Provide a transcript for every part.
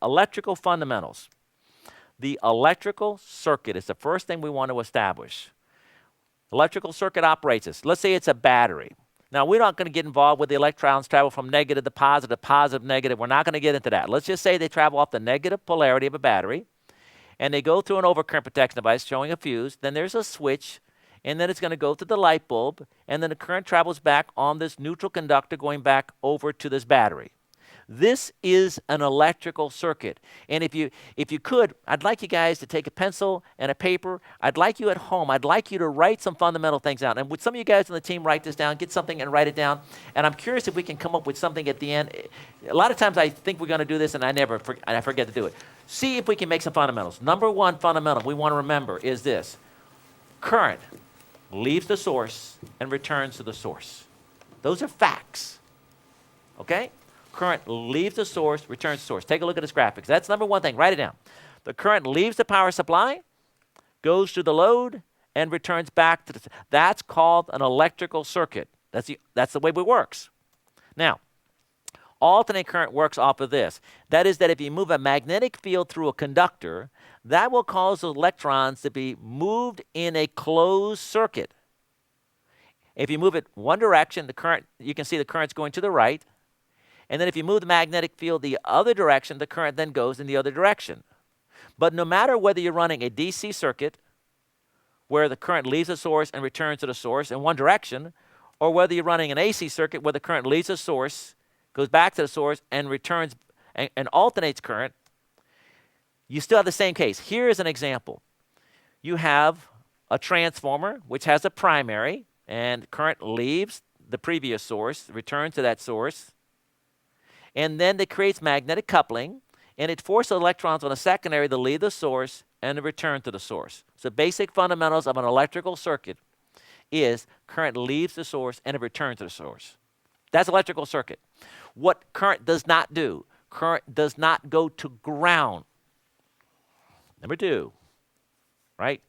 electrical fundamentals. The electrical circuit is the first thing we want to establish. Electrical circuit operates this. Let's say it's a battery. Now, we're not going to get involved with the electrons travel from negative to positive, negative. We're not going to get into that. Let's just say they travel off the negative polarity of a battery, and they go through an overcurrent protection device showing a fuse. Then there's a switch, and then it's going to go to the light bulb, and then the current travels back on this neutral conductor going back over to this battery. This is an electrical circuit. And if you could, I'd like you guys to take a pencil and a paper. I'd like you at home, I'd like you to write some fundamental things out. And would some of you guys on the team write this down, get something and write it down? And I'm curious if we can come up with something at the end. A lot of times I think we're going to do this and I forget to do it. See if we can make some fundamentals. Number one fundamental we want to remember is this. Current leaves the source and returns to the source. Those are facts. Okay? Current leaves the source, returns to the source. Take a look at this graphic. That's number one thing. Write it down. The current leaves the power supply, goes to the load, and returns back to the... That's called an electrical circuit. That's the way it works. Now, alternate current works off of this. That is that if you move a magnetic field through a conductor, that will cause the electrons to be moved in a closed circuit. If you move it one direction, the current, you can see the current's going to the right. And then if you move the magnetic field the other direction, the current then goes in the other direction. But no matter whether you're running a DC circuit, where the current leaves the source and returns to the source in one direction, or whether you're running an AC circuit where the current leaves the source, goes back to the source, and returns and alternates current, you still have the same case. Here is an example. You have a transformer, which has a primary, and current leaves the previous source, returns to that source, and then it creates magnetic coupling, and it forces electrons on a secondary to leave the source and to return to the source. So basic fundamentals of an electrical circuit is current leaves the source and it returns to the source. That's electrical circuit. What current does not do, current does not go to ground. Number two, right?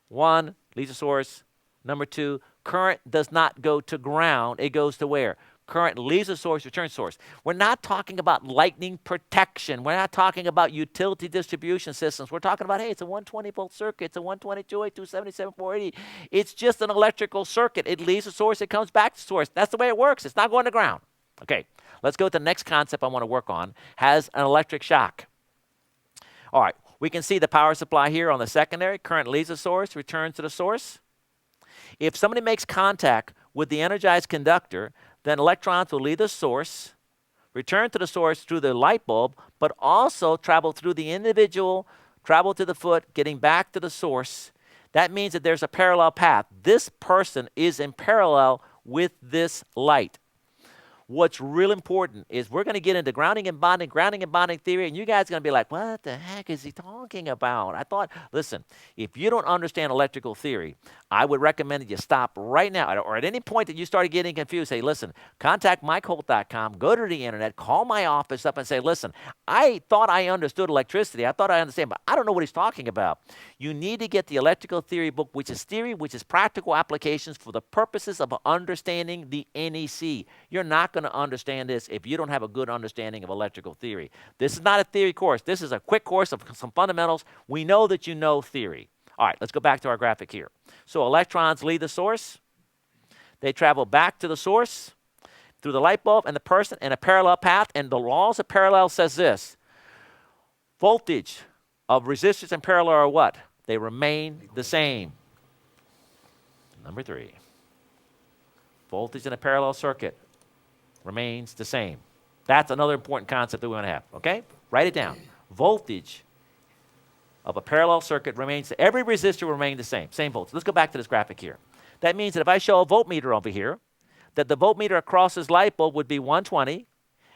One, leaves the source. Number two, current does not go to ground. It goes to where? Current leaves the source, returns source. We're not talking about lightning protection. We're not talking about utility distribution systems. We're talking about, hey, it's a 120-volt circuit. It's a 120, 208, 277, 480. It's just an electrical circuit. It leaves the source. It comes back to the source. That's the way it works. It's not going to ground. Okay, let's go to the next concept I want to work on. Has an electric shock. All right, we can see the power supply here on the secondary. Current leaves the source, returns to the source. If somebody makes contact with the energized conductor, then electrons will leave the source, return to the source through the light bulb, but also travel through the individual, travel to the foot, getting back to the source. That means that there's a parallel path. This person is in parallel with this light. What's real important is we're going to get into grounding and bonding theory, and you guys are going to be like, what the heck is he talking about? I thought, listen, if you don't understand electrical theory, I would recommend that you stop right now, or at any point that you started getting confused, say, listen, contact MikeHolt.com, go to the internet, call my office up and say, listen, I thought I understood electricity. I thought I understand, but I don't know what he's talking about. You need to get the electrical theory book, which is theory, which is practical applications for the purposes of understanding the NEC. You're not going to understand this if you don't have a good understanding of electrical theory. This is not a theory course. This is a quick course of some fundamentals. We know that you know theory. All right, let's go back to our graphic here. So electrons leave the source. They travel back to the source through the light bulb and the person in a parallel path. And the laws of parallel says this. Voltage of resistors in parallel are what? They remain the same. Number three. Voltage in a parallel circuit remains the same. That's another important concept that we want to have, okay? Write it down. Voltage of a parallel circuit remains, every resistor will remain the same voltage. Let's go back to this graphic here. That means that if I show a voltmeter over here, that the voltmeter across this light bulb would be 120,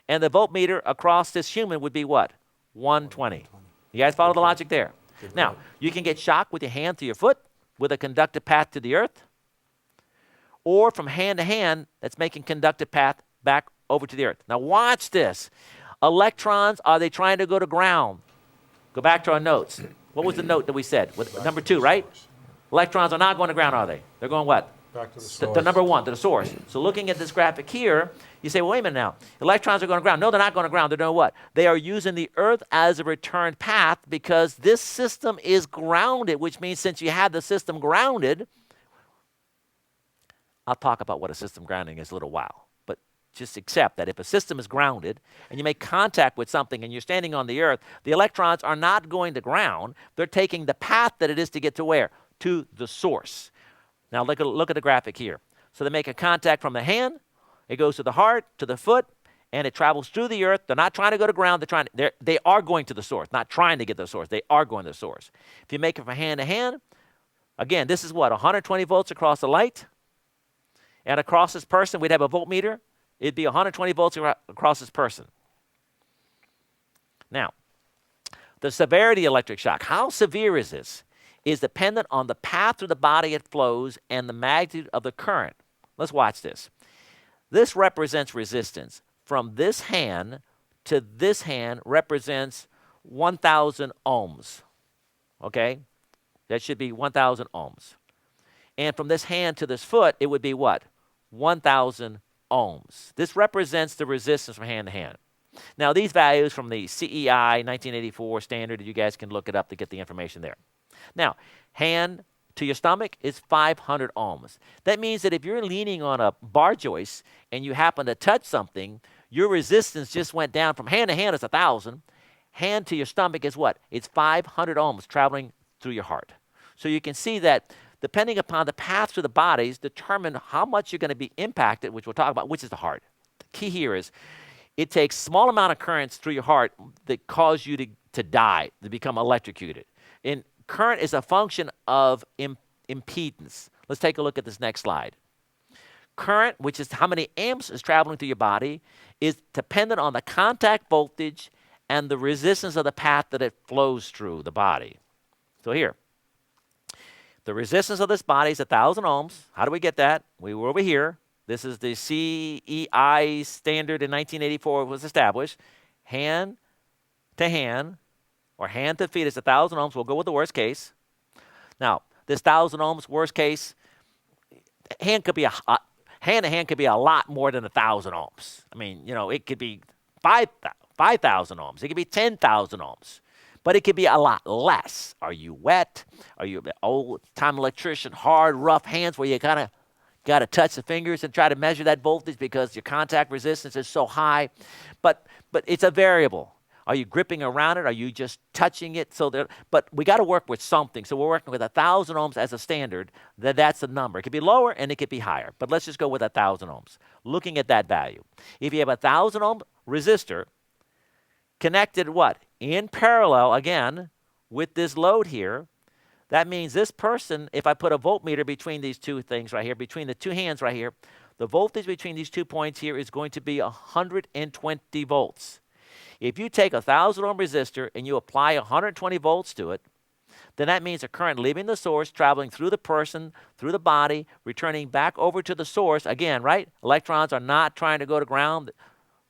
and the voltmeter across this human would be what? 120. You guys follow the logic there? Now, you can get shocked with your hand to your foot with a conductive path to the earth, or from hand to hand that's making conductive path back over to the earth. Now watch this. Electrons, are they trying to go to ground? Go back to our notes. What was the note that we said? Number two, right? Electrons are not going to ground, are they? They're going what? Back to the to source. number one, to the source. So looking at this graphic here, you say, well, wait a minute now. Electrons are going to ground. No, they're not going to ground. They're doing what? They are using the Earth as a return path because this system is grounded, which means since you have the system grounded, I'll talk about what a system grounding is in a little while. But just accept that if a system is grounded and you make contact with something and you're standing on the Earth, the electrons are not going to ground. They're taking the path that it is to get to where? To the source. Now look at the graphic here. So they make a contact from the hand, it goes to the heart, to the foot, and it travels through the Earth. They're not trying to go to ground. They are going to the source, not trying to get to the source. They are going to the source. If you make it from hand to hand, again, this is what, 120 volts across the light, and across this person, we'd have a voltmeter. It'd be 120 volts across this person. Now, the severity of electric shock, how severe is this? Is dependent on the path through the body it flows and the magnitude of the current. Let's watch this. This represents resistance. From this hand to this hand represents 1,000 ohms. Okay? That should be 1,000 ohms. And from this hand to this foot, it would be what? 1,000 ohms. This represents the resistance from hand to hand. Now, these values from the CEI 1984 standard, you guys can look it up to get the information there. Now, hand to your stomach is 500 ohms. That means that if you're leaning on a bar joist and you happen to touch something, your resistance just went down from hand to hand is 1,000. Hand to your stomach is what? It's 500 ohms traveling through your heart. So you can see that depending upon the path through the bodies, determine how much you're going to be impacted, which we'll talk about, which is the heart. The key here is it takes small amount of currents through your heart that cause you to die, to become electrocuted. And current is a function of impedance. Let's take a look at this next slide. Current, which is how many amps is traveling through your body, is dependent on the contact voltage and the resistance of the path that it flows through the body. So here, the resistance of this body is 1,000 ohms. How do we get that? We were over here. This is the CEI standard in 1984 was established. Hand to hand, or hand to feet is 1,000 ohms. We'll go with the worst case. Now, this 1,000 ohms, worst case, hand to hand could be a lot more than 1,000 ohms. I mean, you know, it could be 5,000 ohms. It could be 10,000 ohms. But it could be a lot less. Are you wet? Are you an old-time electrician, hard, rough hands where you kind of got to touch the fingers and try to measure that voltage because your contact resistance is so high? But it's a variable. Are you gripping around it? Are you just touching it? But we got to work with something. So we're working with 1,000 ohms as a standard. That's the number. It could be lower and it could be higher. But let's just go with 1,000 ohms. Looking at that value. If you have a 1,000 ohm resistor connected what? In parallel, again, with this load here, that means this person, if I put a voltmeter between these two things right here, between the two hands right here, the voltage between these 2 points here is going to be 120 volts. If you take a 1,000 ohm resistor and you apply 120 volts to it, then that means a current leaving the source, traveling through the person, through the body, returning back over to the source. Again, right? Electrons are not trying to go to ground.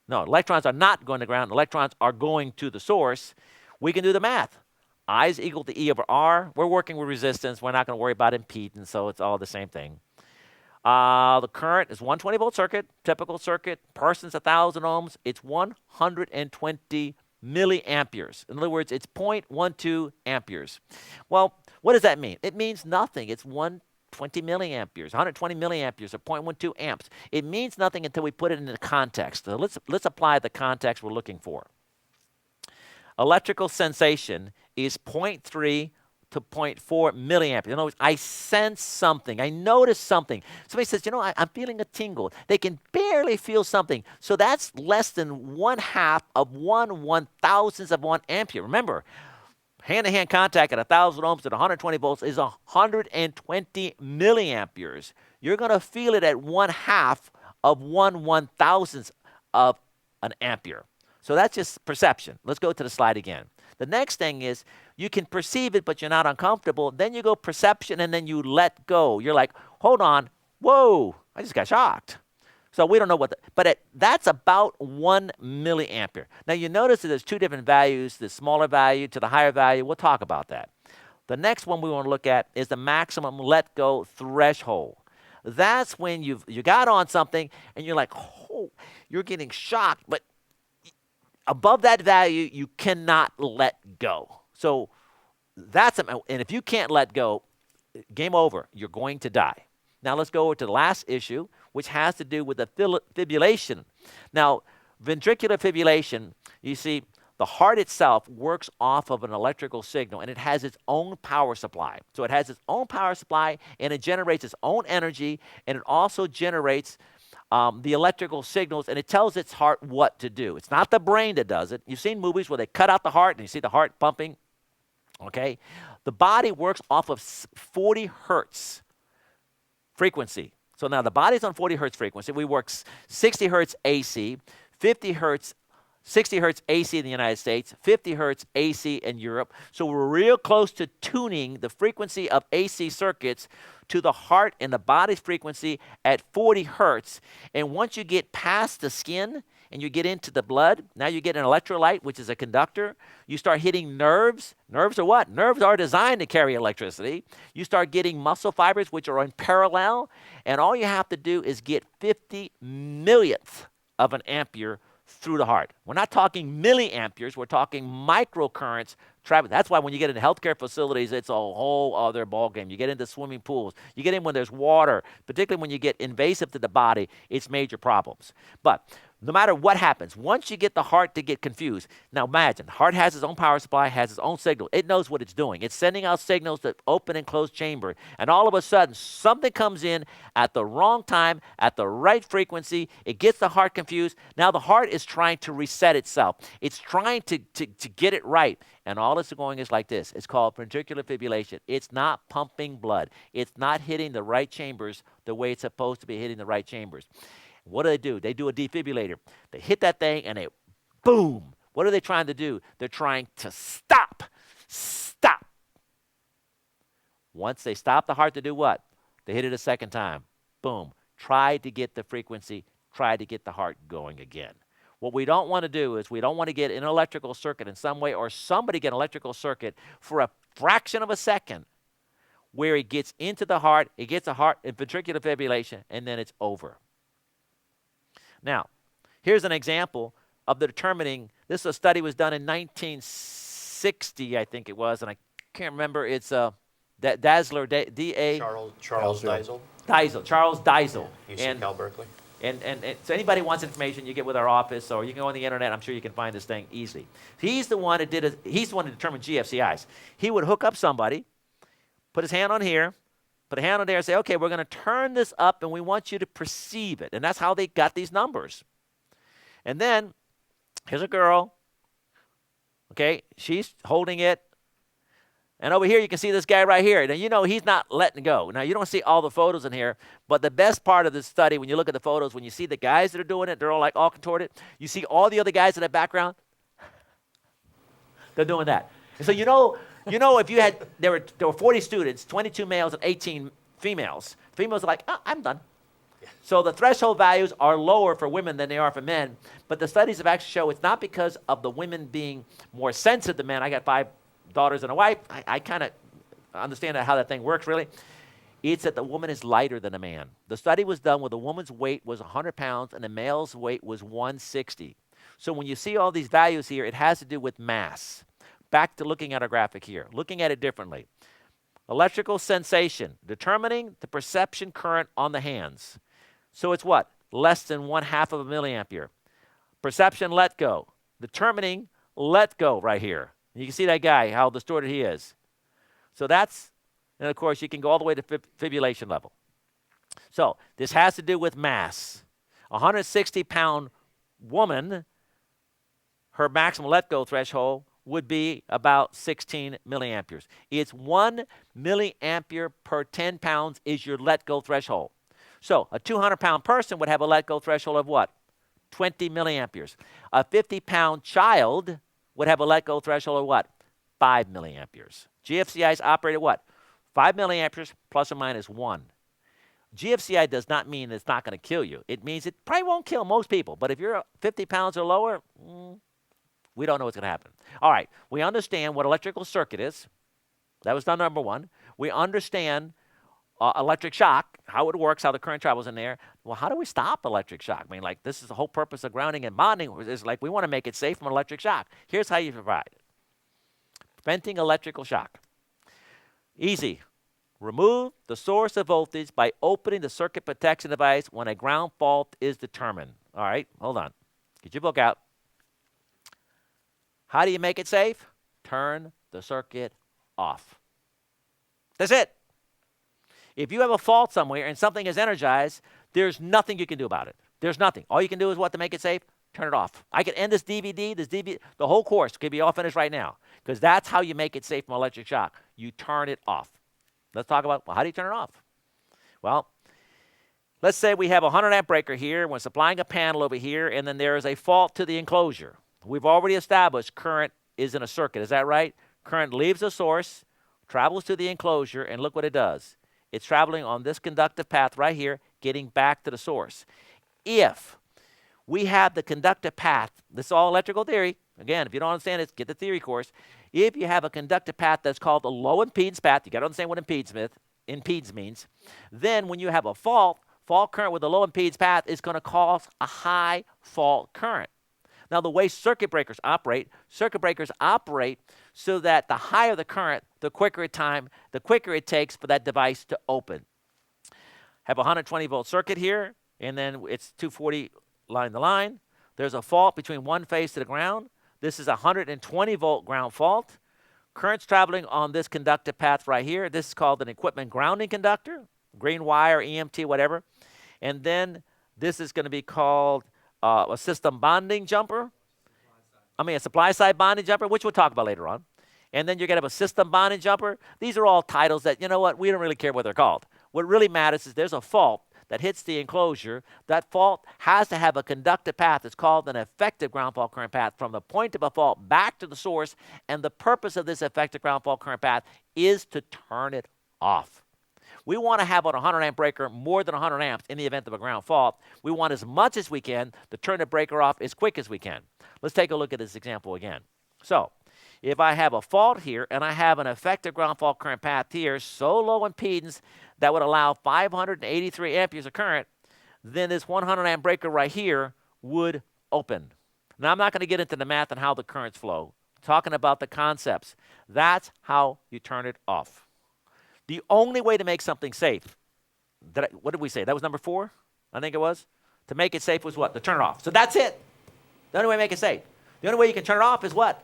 No, electrons are not going to ground. Electrons are going to the source. We can do the math. I is equal to E over R. We're working with resistance. We're not going to worry about impedance, so it's all the same thing. The current is 120 volt circuit, typical circuit. Person's 1,000 ohms. It's 120 milliamperes. In other words, it's 0.12 amperes. Well, what does that mean? It means nothing. It's 120 milliamperes, 120 milliamperes, or 0.12 amps. It means nothing until we put it into context. So let's apply the context we're looking for. Electrical sensation is 0.3 to 0.4 milliamperes. In other words, I sense something. I notice something. Somebody says, you know, I'm feeling a tingle. They can barely feel something. So that's less than 1/2 of 1/1000th of 1 ampere. Remember, hand-to-hand contact at 1,000 ohms at 120 volts is 120 milliamperes. You're going to feel it at 1/2 of 1/1000th of an ampere. So that's just perception. Let's go to the slide again. The next thing is you can perceive it, but you're not uncomfortable. Then you go perception, and then you let go. You're like, hold on. Whoa, I just got shocked. So we don't know that's about 1 milliampere. Now you notice that there's two different values, the smaller value to the higher value. We'll talk about that. The next one we want to look at is the maximum let go threshold. that's when you got on something and you're like, oh, you're getting shocked, but above that value, you cannot let go. So and if you can't let go, game over. You're going to die. Now let's go to the last issue, which has to do with the fibrillation. Now, ventricular fibrillation, you see, the heart itself works off of an electrical signal, and it has its own power supply. So it has its own power supply, and it generates its own energy, and it also generates the electrical signals, and it tells its heart what to do. It's not the brain that does it. You've seen movies where they cut out the heart, and you see the heart pumping. Okay? The body works off of 40 hertz frequency. So now the body's on 40 hertz frequency. We work 60 hertz AC, 50 hertz 60 hertz AC in the United States, 50 hertz AC in Europe. So we're real close to tuning the frequency of AC circuits to the heart and the body's frequency at 40 hertz. And once you get past the skin and you get into the blood, now you get an electrolyte, which is a conductor. You start hitting nerves. Nerves are what? Nerves are designed to carry electricity. You start getting muscle fibers, which are in parallel. And all you have to do is get 50 millionth of an ampere through the heart. We're not talking milliamperes, we're talking microcurrents traveling. That's why when you get into healthcare facilities, it's a whole other ballgame. You get into swimming pools, you get in when there's water, particularly when you get invasive to the body, it's major problems. But no matter what happens, once you get the heart to get confused, now imagine, the heart has its own power supply, has its own signal. It knows what it's doing. It's sending out signals to open and close chamber. And all of a sudden, something comes in at the wrong time, at the right frequency. It gets the heart confused. Now the heart is trying to reset itself. It's trying to get it right. And all it's going is like this. It's called ventricular fibrillation. It's not pumping blood. It's not hitting the right chambers the way it's supposed to be hitting the right chambers. What do? They do a defibrillator. They hit that thing and they, boom. What are they trying to do? They're trying to stop. Once they stop the heart to do what? They hit it a second time. Boom. Try to get the frequency. Try to get the heart going again. What we don't want to do is we don't want to get an electrical circuit in some way or somebody get an electrical circuit for a fraction of a second where it gets into the heart, it gets a heart ventricular fibrillation, and then it's over. Now, here's an example of the determining. This study was done in 1960, I think it was, and I can't remember. It's Dazzler, D-A. Charles Diesel. Charles Diesel. UC Cal Berkeley. And so anybody wants information, you get with our office, or you can go on the internet. I'm sure you can find this thing easily. He's the one that he's the one that determined GFCIs. He would hook up somebody, put his hand on here, put a hand on there and say, okay, we're going to turn this up and we want you to perceive it. And that's how they got these numbers. And then here's a girl. Okay, she's holding it. And over here you can see this guy right here. Now, you know he's not letting go. Now, you don't see all the photos in here, but the best part of this study, when you look at the photos, when you see the guys that are doing it, they're all like all contorted. You see all the other guys in the background. They're doing that. And so you know, if you had, there were 40 students, 22 males and 18 females. Females are like, oh, I'm done. Yeah. So the threshold values are lower for women than they are for men. But the studies have actually shown it's not because of the women being more sensitive than men. I got 5 daughters and a wife. I kind of understand how that thing works, really. It's that the woman is lighter than a man. The study was done where the woman's weight was 100 pounds and the male's weight was 160. So when you see all these values here, it has to do with mass. Back to looking at our graphic here, looking at it differently. Electrical sensation, determining the perception current on the hands. So it's what? Less than 1/2 of a milliampere. Perception let go, determining let go right here. You can see that guy, how distorted he is. So that's, and of course, you can go all the way to fibrillation level. So this has to do with mass. A 160-pound woman, her maximum let go threshold would be about 16 milliamperes. It's 1 milliampere per 10 pounds is your let go threshold. So a 200-pound person would have a let go threshold of what? 20 milliamperes. A 50-pound child would have a let go threshold of what? 5 milliamperes. GFCIs operate at what? 5 milliamperes plus or minus 1. GFCI does not mean it's not going to kill you. It means it probably won't kill most people. But if you're 50 pounds or lower, we don't know what's going to happen. All right, we understand what electrical circuit is. That was done number 1. We understand electric shock, how it works, how the current travels in there. Well, how do we stop electric shock? I mean, like, this is the whole purpose of grounding and bonding. Is like we want to make it safe from electric shock. Here's how you provide it. Preventing electrical shock. Easy. Remove the source of voltage by opening the circuit protection device when a ground fault is determined. All right, hold on. Get your book out. How do you make it safe? Turn the circuit off. That's it. If you have a fault somewhere and something is energized, there's nothing you can do about it. There's nothing. All you can do is what to make it safe? Turn it off. I could end this DVD, the whole course could be all finished right now, because that's how you make it safe from electric shock. You turn it off. Let's talk about, well, how do you turn it off? Well, let's say we have a 100 amp breaker here. We're supplying a panel over here, and then there is a fault to the enclosure. We've already established current is in a circuit. Is that right? Current leaves the source, travels to the enclosure, and look what it does. It's traveling on this conductive path right here, getting back to the source. If we have the conductive path, this is all electrical theory. Again, if you don't understand it, get the theory course. If you have a conductive path that's called a low impedance path, you got to understand what impedance means. Then when you have a fault current with a low impedance path is going to cause a high fault current. Now, the way circuit breakers operate so that the higher the current, the quicker it takes for that device to open. Have a 120 volt circuit here, and then it's 240 line to line. There's a fault between one phase to the ground. This is a 120 volt ground fault. Current's traveling on this conductive path right here. This is called an equipment grounding conductor, green wire, EMT, whatever. And then this is going to be called a system bonding jumper. A supply side bonding jumper, which we'll talk about later on. And then you're going to have a system bonding jumper. These are all titles that, you know what, we don't really care what they're called. What really matters is there's a fault that hits the enclosure. That fault has to have a conductive path. It's called an effective ground fault current path from the point of a fault back to the source. And the purpose of this effective ground fault current path is to turn it off. We want to have on a 100 amp breaker more than 100 amps in the event of a ground fault. We want as much as we can to turn the breaker off as quick as we can. Let's take a look at this example again. So, if I have a fault here and I have an effective ground fault current path here, so low impedance that would allow 583 amperes of current, then this 100 amp breaker right here would open. Now, I'm not going to get into the math and how the currents flow. I'm talking about the concepts. That's how you turn it off. The only way to make something safe, what did we say? That was number 4, I think it was? To make it safe was what? To turn it off. So that's it. The only way to make it safe. The only way you can turn it off is what?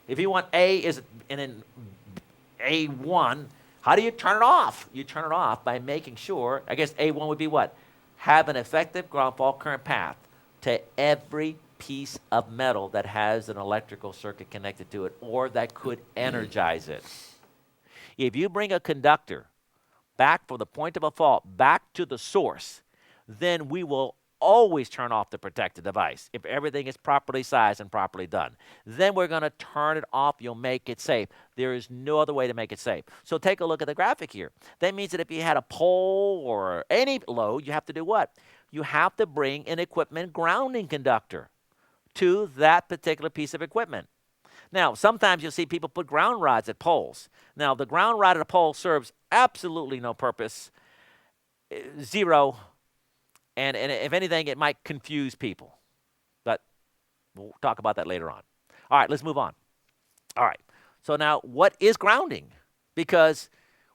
If you want A is and then A1, how do you turn it off? You turn it off by making sure, I guess A1 would be what? Have an effective ground fault current path to every piece of metal that has an electrical circuit connected to it or that could energize it. If you bring a conductor back from the point of a fault back to the source, then we will always turn off the protected device if everything is properly sized and properly done. Then we're going to turn it off. You'll make it safe. There is no other way to make it safe. So take a look at the graphic here. That means that if you had a pole or any load, you have to do what? You have to bring an equipment grounding conductor to that particular piece of equipment. Now, sometimes you'll see people put ground rods at poles. Now, the ground rod at a pole serves absolutely no purpose, zero, and if anything, it might confuse people. But we'll talk about that later on. All right, let's move on. All right, so now what is grounding? Because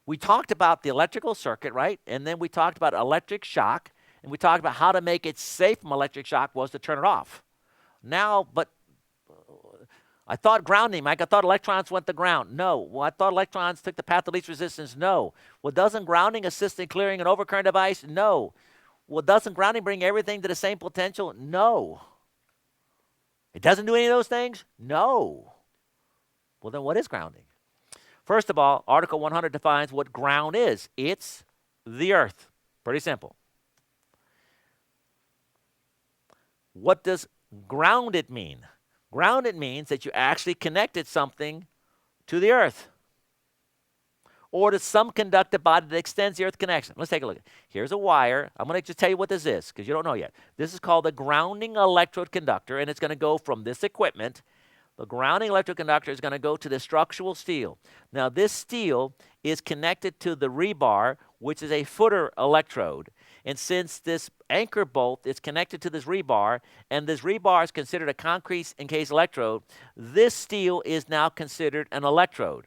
we talked about the electrical circuit, right? And then we talked about electric shock, and we talked about how to make it safe from electric shock was to turn it off. Now, but I thought grounding, Mike, I thought electrons went to ground. No. Well, I thought electrons took the path of least resistance. No. Well, doesn't grounding assist in clearing an overcurrent device? No. Well, doesn't grounding bring everything to the same potential? No. It doesn't do any of those things? No. Well, then what is grounding? First of all, Article 100 defines what ground is. It's the earth. Pretty simple. What does grounded mean? Grounded means that you actually connected something to the earth or to some conductive body that extends the earth connection. Let's take a look. Here's a wire. I'm going to just tell you what this is because you don't know yet. This is called a grounding electrode conductor, and it's going to go from this equipment. The grounding electrode conductor is going to go to the structural steel. Now, this steel is connected to the rebar which is a footer electrode. And since this anchor bolt is connected to this rebar, and this rebar is considered a concrete encased electrode, this steel is now considered an electrode.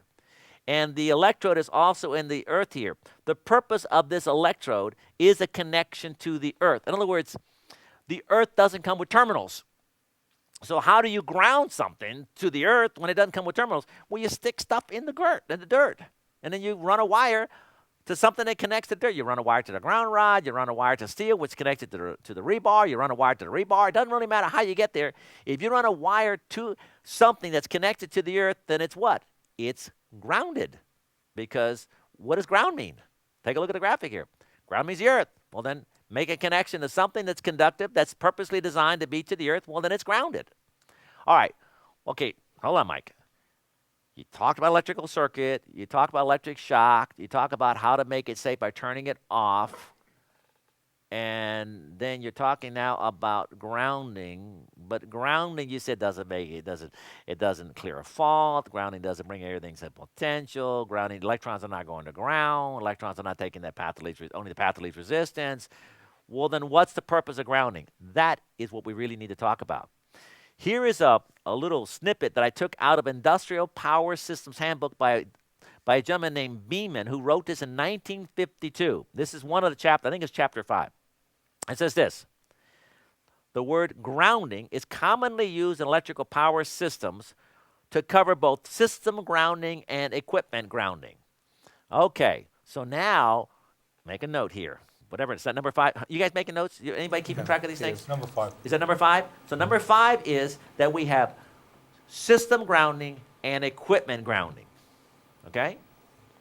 And the electrode is also in the earth here. The purpose of this electrode is a connection to the earth. In other words, the earth doesn't come with terminals. So how do you ground something to the earth when it doesn't come with terminals? Well, you stick stuff in the dirt, and then you run a wire to something that connects to dirt. You run a wire to the ground rod, you run a wire to steel, which is connected to the rebar, you run a wire to the rebar. It doesn't really matter how you get there. If you run a wire to something that's connected to the earth, then it's what? It's grounded. Because what does ground mean? Take a look at the graphic here. Ground means the earth. Well, then make a connection to something that's conductive, that's purposely designed to be to the earth. Well, then it's grounded. All right. Okay, hold on, Mike. You talked about electrical circuit. You talk about electric shock. You talk about how to make it safe by turning it off. And then you're talking now about grounding. But grounding, you said, it doesn't clear a fault. Grounding doesn't bring everything to potential. Grounding, electrons are not going to ground. Electrons are not taking that path of least, only the path of least resistance. Well, then what's the purpose of grounding? That is what we really need to talk about. Here is a little snippet that I took out of Industrial Power Systems Handbook by a gentleman named Beeman, who wrote this in 1952. This is one of the chapters. I think it's chapter 5. It says this: the word grounding is commonly used in electrical power systems to cover both system grounding and equipment grounding. Okay, so now make a note here. Whatever, is that number 5? You guys making notes? Anybody keeping track of these things? It's number 5. Is that number 5? So number 5 is that we have system grounding and equipment grounding. Okay?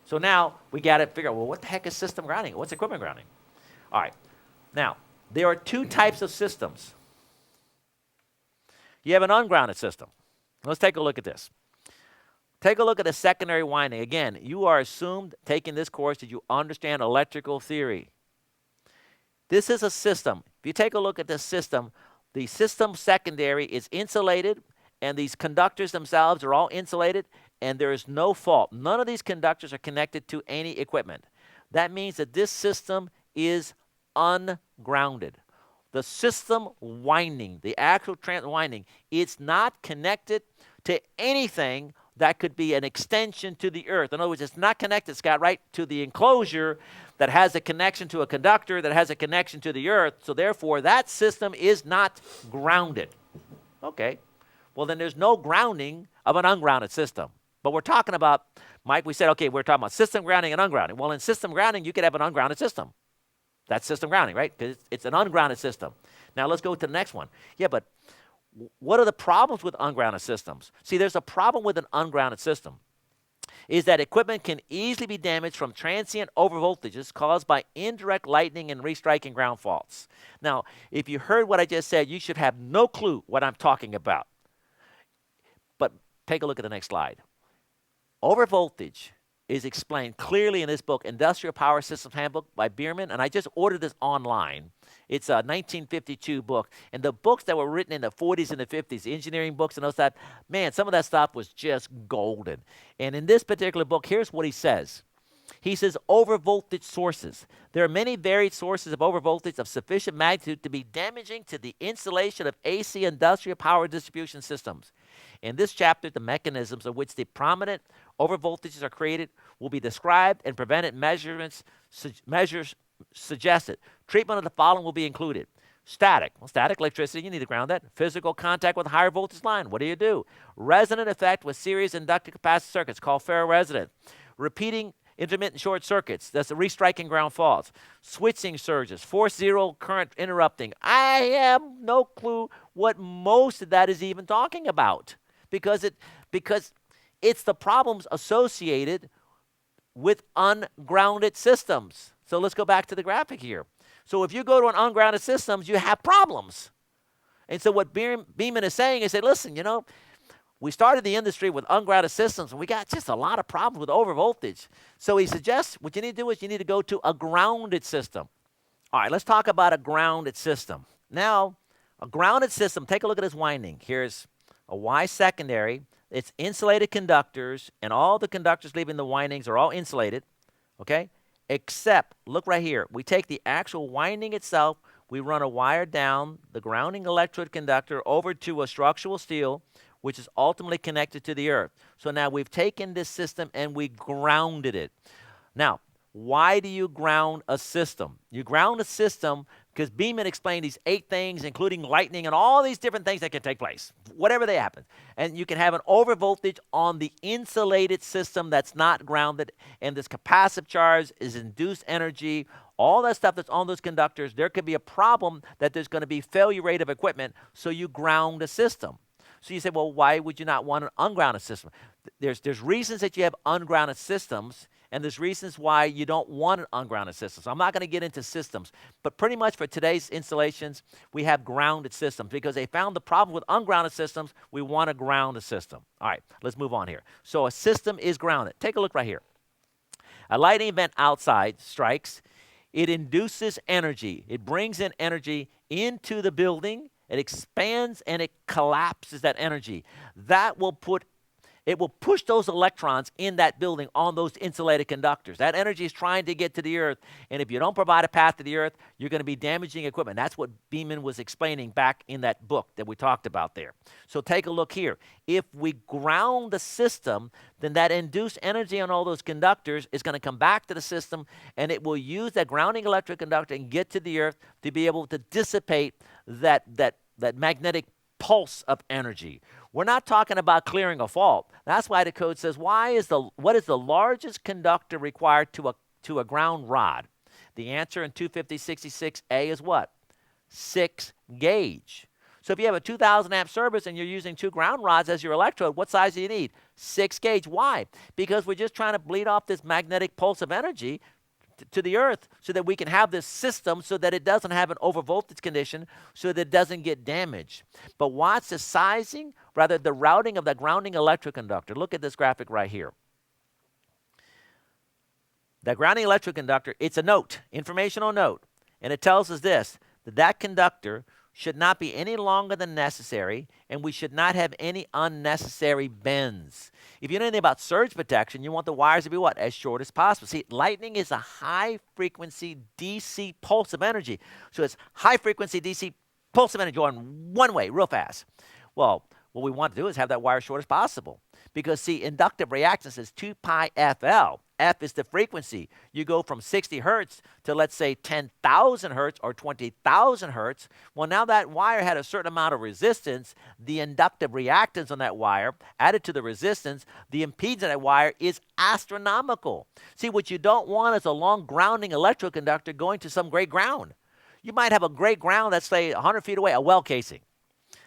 So now we got to figure out, well, what the heck is system grounding? What's equipment grounding? All right. Now, there are 2 types of systems. You have an ungrounded system. Let's take a look at this. Take a look at the secondary winding. Again, you are assumed taking this course that you understand electrical theory. This is a system. If you take a look at this system, the system secondary is insulated, and these conductors themselves are all insulated, and there is no fault. None of these conductors are connected to any equipment. That means that this system is ungrounded. The system winding, the actual winding, it's not connected to anything that could be an extension to the earth. In other words, it's not connected, Scott, right, to the enclosure that has a connection to a conductor that has a connection to the earth. So therefore, that system is not grounded. Okay. Well, then there's no grounding of an ungrounded system. But we're talking about, Mike, we said, okay, we're talking about system grounding and ungrounding. Well, in system grounding, you could have an ungrounded system. That's system grounding, right? Because it's an ungrounded system. Now, let's go to the next one. Yeah, but what are the problems with ungrounded systems? See, there's a problem with an ungrounded system, is that equipment can easily be damaged from transient overvoltages caused by indirect lightning and restriking ground faults. Now, if you heard what I just said, you should have no clue what I'm talking about. But take a look at the next slide. Overvoltage is explained clearly in this book, Industrial Power Systems Handbook by Bierman, and I just ordered this online. It's a 1952 book, and the books that were written in the 40s and the 50s, the engineering books and those that, man, some of that stuff was just golden. And in this particular book, here's what he says. He says, overvoltage sources. There are many varied sources of overvoltage of sufficient magnitude to be damaging to the insulation of AC industrial power distribution systems. In this chapter, the mechanisms of which the prominent overvoltages are created will be described, and preventive measures suggested. Treatment of the following will be included. Static. Well, static electricity, you need to ground that. Physical contact with a higher voltage line. What do? Resonant effect with series inductive capacitor circuits, called ferroresonant. Repeating intermittent short circuits. That's the restriking ground faults. Switching surges. Force zero current interrupting. I have no clue what most of that is even talking about, because it's the problems associated with ungrounded systems. So let's go back to the graphic here. So if you go to an ungrounded system, you have problems. And so what Beeman is saying is that, listen, we started the industry with ungrounded systems, and we got just a lot of problems with overvoltage. So he suggests what you need to do is you need to go to a grounded system. All right, let's talk about a grounded system. Now, a grounded system, take a look at this winding. Here's a Y secondary. It's insulated conductors, and all the conductors leaving the windings are all insulated, okay? Except, look right here, we take the actual winding itself, we run a wire down the grounding electrode conductor over to a structural steel, which is ultimately connected to the earth. So now we've taken this system and we grounded it. Now, why do you ground a system? You ground a system because Beeman explained these 8 things, including lightning and all these different things that can take place, whatever they happen. And you can have an overvoltage on the insulated system that's not grounded, and this capacitive charge is induced energy, all that stuff that's on those conductors. There could be a problem that there's going to be failure rate of equipment, so you ground a system. So you say, well, why would you not want an ungrounded system? There's reasons that you have ungrounded systems, and there's reasons why you don't want an ungrounded system. So I'm not going to get into systems, but pretty much for today's installations, we have grounded systems because they found the problem with ungrounded systems. We want to ground a system. All right, let's move on here. So a system is grounded. Take a look right here. A lightning event outside strikes. It induces energy. It brings in energy into the building. It expands and it collapses that energy. It will push those electrons in that building on those insulated conductors. That energy is trying to get to the earth, and if you don't provide a path to the earth, you're going to be damaging equipment. That's what Beeman was explaining back in that book that we talked about there. So take a look here. If we ground the system, then that induced energy on all those conductors is going to come back to the system, and it will use that grounding electric conductor and get to the earth to be able to dissipate that magnetic pulse of energy. We're not talking about clearing a fault. That's why the code says, what is the largest conductor required to a ground rod? The answer in 25066A is what? 6 gauge. So if you have a 2,000 amp service and you're using 2 ground rods as your electrode, what size do you need? 6 gauge. Why? Because we're just trying to bleed off this magnetic pulse of energy to the earth so that we can have this system so that it doesn't have an overvoltage condition, so that it doesn't get damaged. But what's the sizing? Rather, the routing of the grounding electric conductor. Look at this graphic right here. The grounding electric conductor, it's a note, informational note, and it tells us this, that conductor should not be any longer than necessary, and we should not have any unnecessary bends. If you know anything about surge protection, you want the wires to be what? As short as possible. See, lightning is a high-frequency DC pulse of energy. So it's high-frequency DC pulse of energy going one way, real fast. Well, what we want to do is have that wire as short as possible. Because, see, inductive reactance is 2 pi FL. F is the frequency. You go from 60 hertz to, let's say, 10,000 hertz or 20,000 hertz. Well, now that wire had a certain amount of resistance. The inductive reactance on that wire, added to the resistance, the impedance on that wire is astronomical. See, what you don't want is a long grounding electroconductor going to some great ground. You might have a great ground that's, say, 100 feet away, a well casing.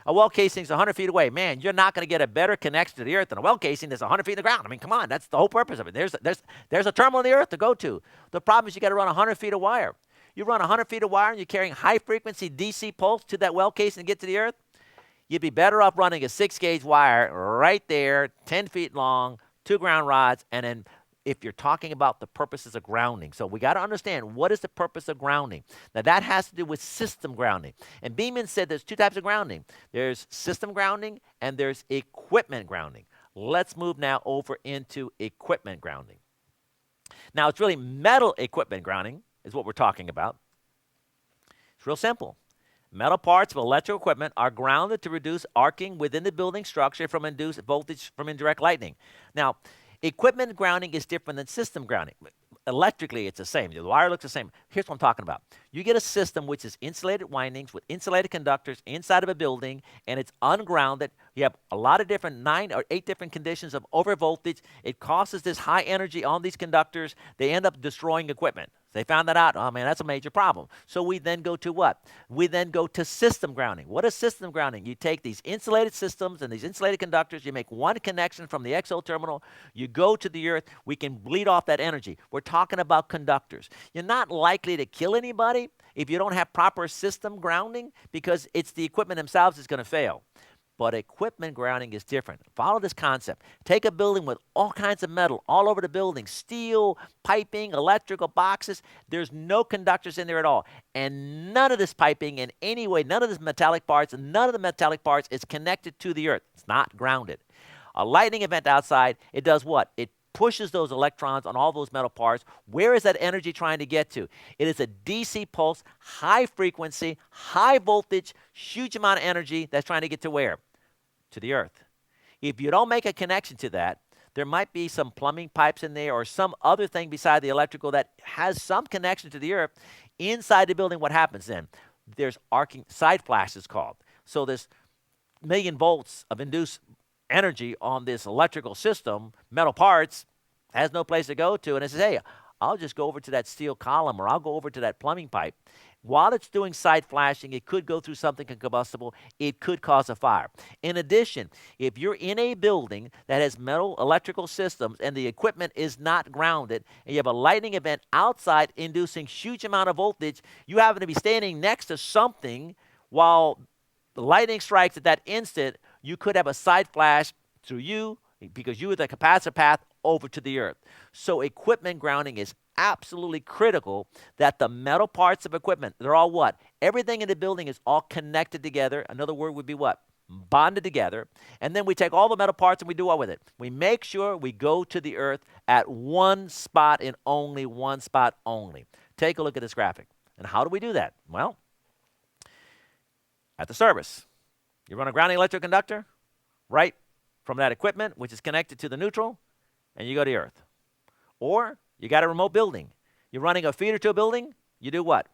A well casing is 100 feet away. Man, you're not going to get a better connection to the earth than a well casing that's 100 feet in the ground. I mean, come on, that's the whole purpose of it. There's a terminal in the earth to go to. The problem is you got to run 100 feet of wire. You run 100 feet of wire and you're carrying high-frequency DC pulse to that well casing to get to the earth. You'd be better off running a 6-gauge wire right there, 10 feet long, 2 ground rods, and then if you're talking about the purposes of grounding. So we got to understand, what is the purpose of grounding? Now, that has to do with system grounding. And Beeman said there's 2 types of grounding. There's system grounding and there's equipment grounding. Let's move now over into equipment grounding. Now, it's really metal equipment grounding is what we're talking about. It's real simple. Metal parts of electrical equipment are grounded to reduce arcing within the building structure from induced voltage from indirect lightning. Now, equipment grounding is different than system grounding. Electrically, it's the same. The wire looks the same. Here's what I'm talking about. You get a system which is insulated windings with insulated conductors inside of a building, and it's ungrounded. You have a lot of different 9 or 8 different conditions of overvoltage. It causes this high energy on these conductors. They end up destroying equipment. They found that out. Oh, man, that's a major problem. So we then go to what? We then go to system grounding. What is system grounding? You take these insulated systems and these insulated conductors. You make one connection from the XO terminal. You go to the earth. We can bleed off that energy. We're talking about conductors. You're not likely to kill anybody if you don't have proper system grounding because it's the equipment themselves that's going to fail. But equipment grounding is different. Follow this concept. Take a building with all kinds of metal all over the building, steel, piping, electrical boxes. There's no conductors in there at all. And none of this piping in any way, none of the metallic parts is connected to the earth. It's not grounded. A lightning event outside, it does what? It pushes those electrons on all those metal parts. Where is that energy trying to get to? It is a DC pulse, high frequency, high voltage, huge amount of energy that's trying to get to where? To the earth. If you don't make a connection to that, there might be some plumbing pipes in there or some other thing beside the electrical that has some connection to the earth. Inside the building, what happens then? There's arcing side flashes called. So this million volts of induced energy on this electrical system, metal parts, has no place to go to. And it says, hey, I'll just go over to that steel column or I'll go over to that plumbing pipe. While it's doing side flashing, it could go through something combustible. It could cause a fire. In addition, if you're in a building that has metal electrical systems and the equipment is not grounded and you have a lightning event outside inducing huge amount of voltage, you happen to be standing next to something while the lightning strikes at that instant, you could have a side flash through you because you are the capacitor path over to the earth. So equipment grounding is absolutely critical that the metal parts of equipment, they're all what? Everything in the building is all connected together. Another word would be what? Bonded together. And then we take all the metal parts and we do what with it? We make sure we go to the earth at one spot and only one spot only. Take a look at this graphic. And how do we do that? Well, at the service, you run a grounding electric conductor right from that equipment, which is connected to the neutral, and you go to the earth. Or you got a remote building. You're running a feeder to a building, you do what?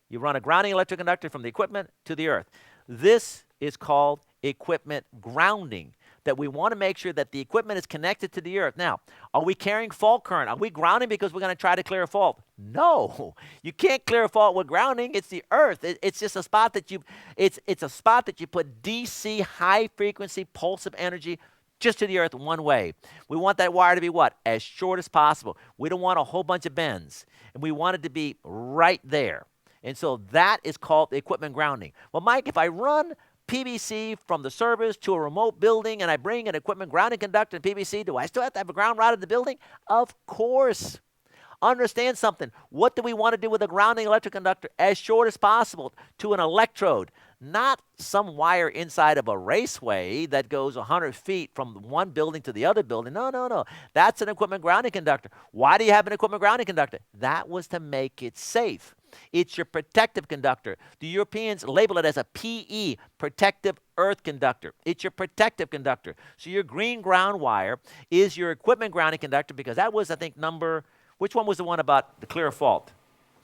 You run a grounding electric conductor from the equipment to the earth. This is called equipment grounding, that we want to make sure that the equipment is connected to the earth. Now, are we carrying fault current? Are we grounding because we're going to try to clear a fault? No, you can't clear a fault with grounding. It's the earth. It's just a spot that it's a spot that you put DC high frequency pulse of energy just to the earth one way. We want that wire to be what? As short as possible. We don't want a whole bunch of bends. And we want it to be right there. And so that is called equipment grounding. Well, Mike, if I run PVC from the service to a remote building and I bring an equipment grounding conductor and PVC, do I still have to have a ground rod in the building? Of course. Understand something. What do we want to do with a grounding electric conductor? As short as possible to an electrode. Not some wire inside of a raceway that goes 100 feet from one building to the other building. No, no, no. That's an equipment grounding conductor. Why do you have an equipment grounding conductor? That was to make it safe. It's your protective conductor. The Europeans label it as a PE, protective earth conductor. It's your protective conductor. So your green ground wire is your equipment grounding conductor because that was, I think, which one was the one about the clear fault?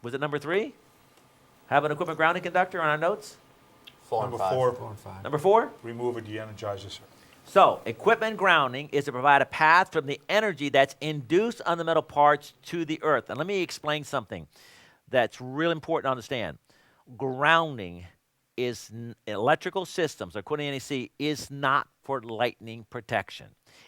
Was it number 3? Have an equipment grounding conductor on our notes? 4 and Number 5. 4. 4 and 5. Number 4? Remove or de-energize. So equipment grounding is to provide a path from the energy that's induced on the metal parts to the earth. And let me explain something that's really important to understand. Grounding is electrical systems, according to NEC, is not for lightning protection.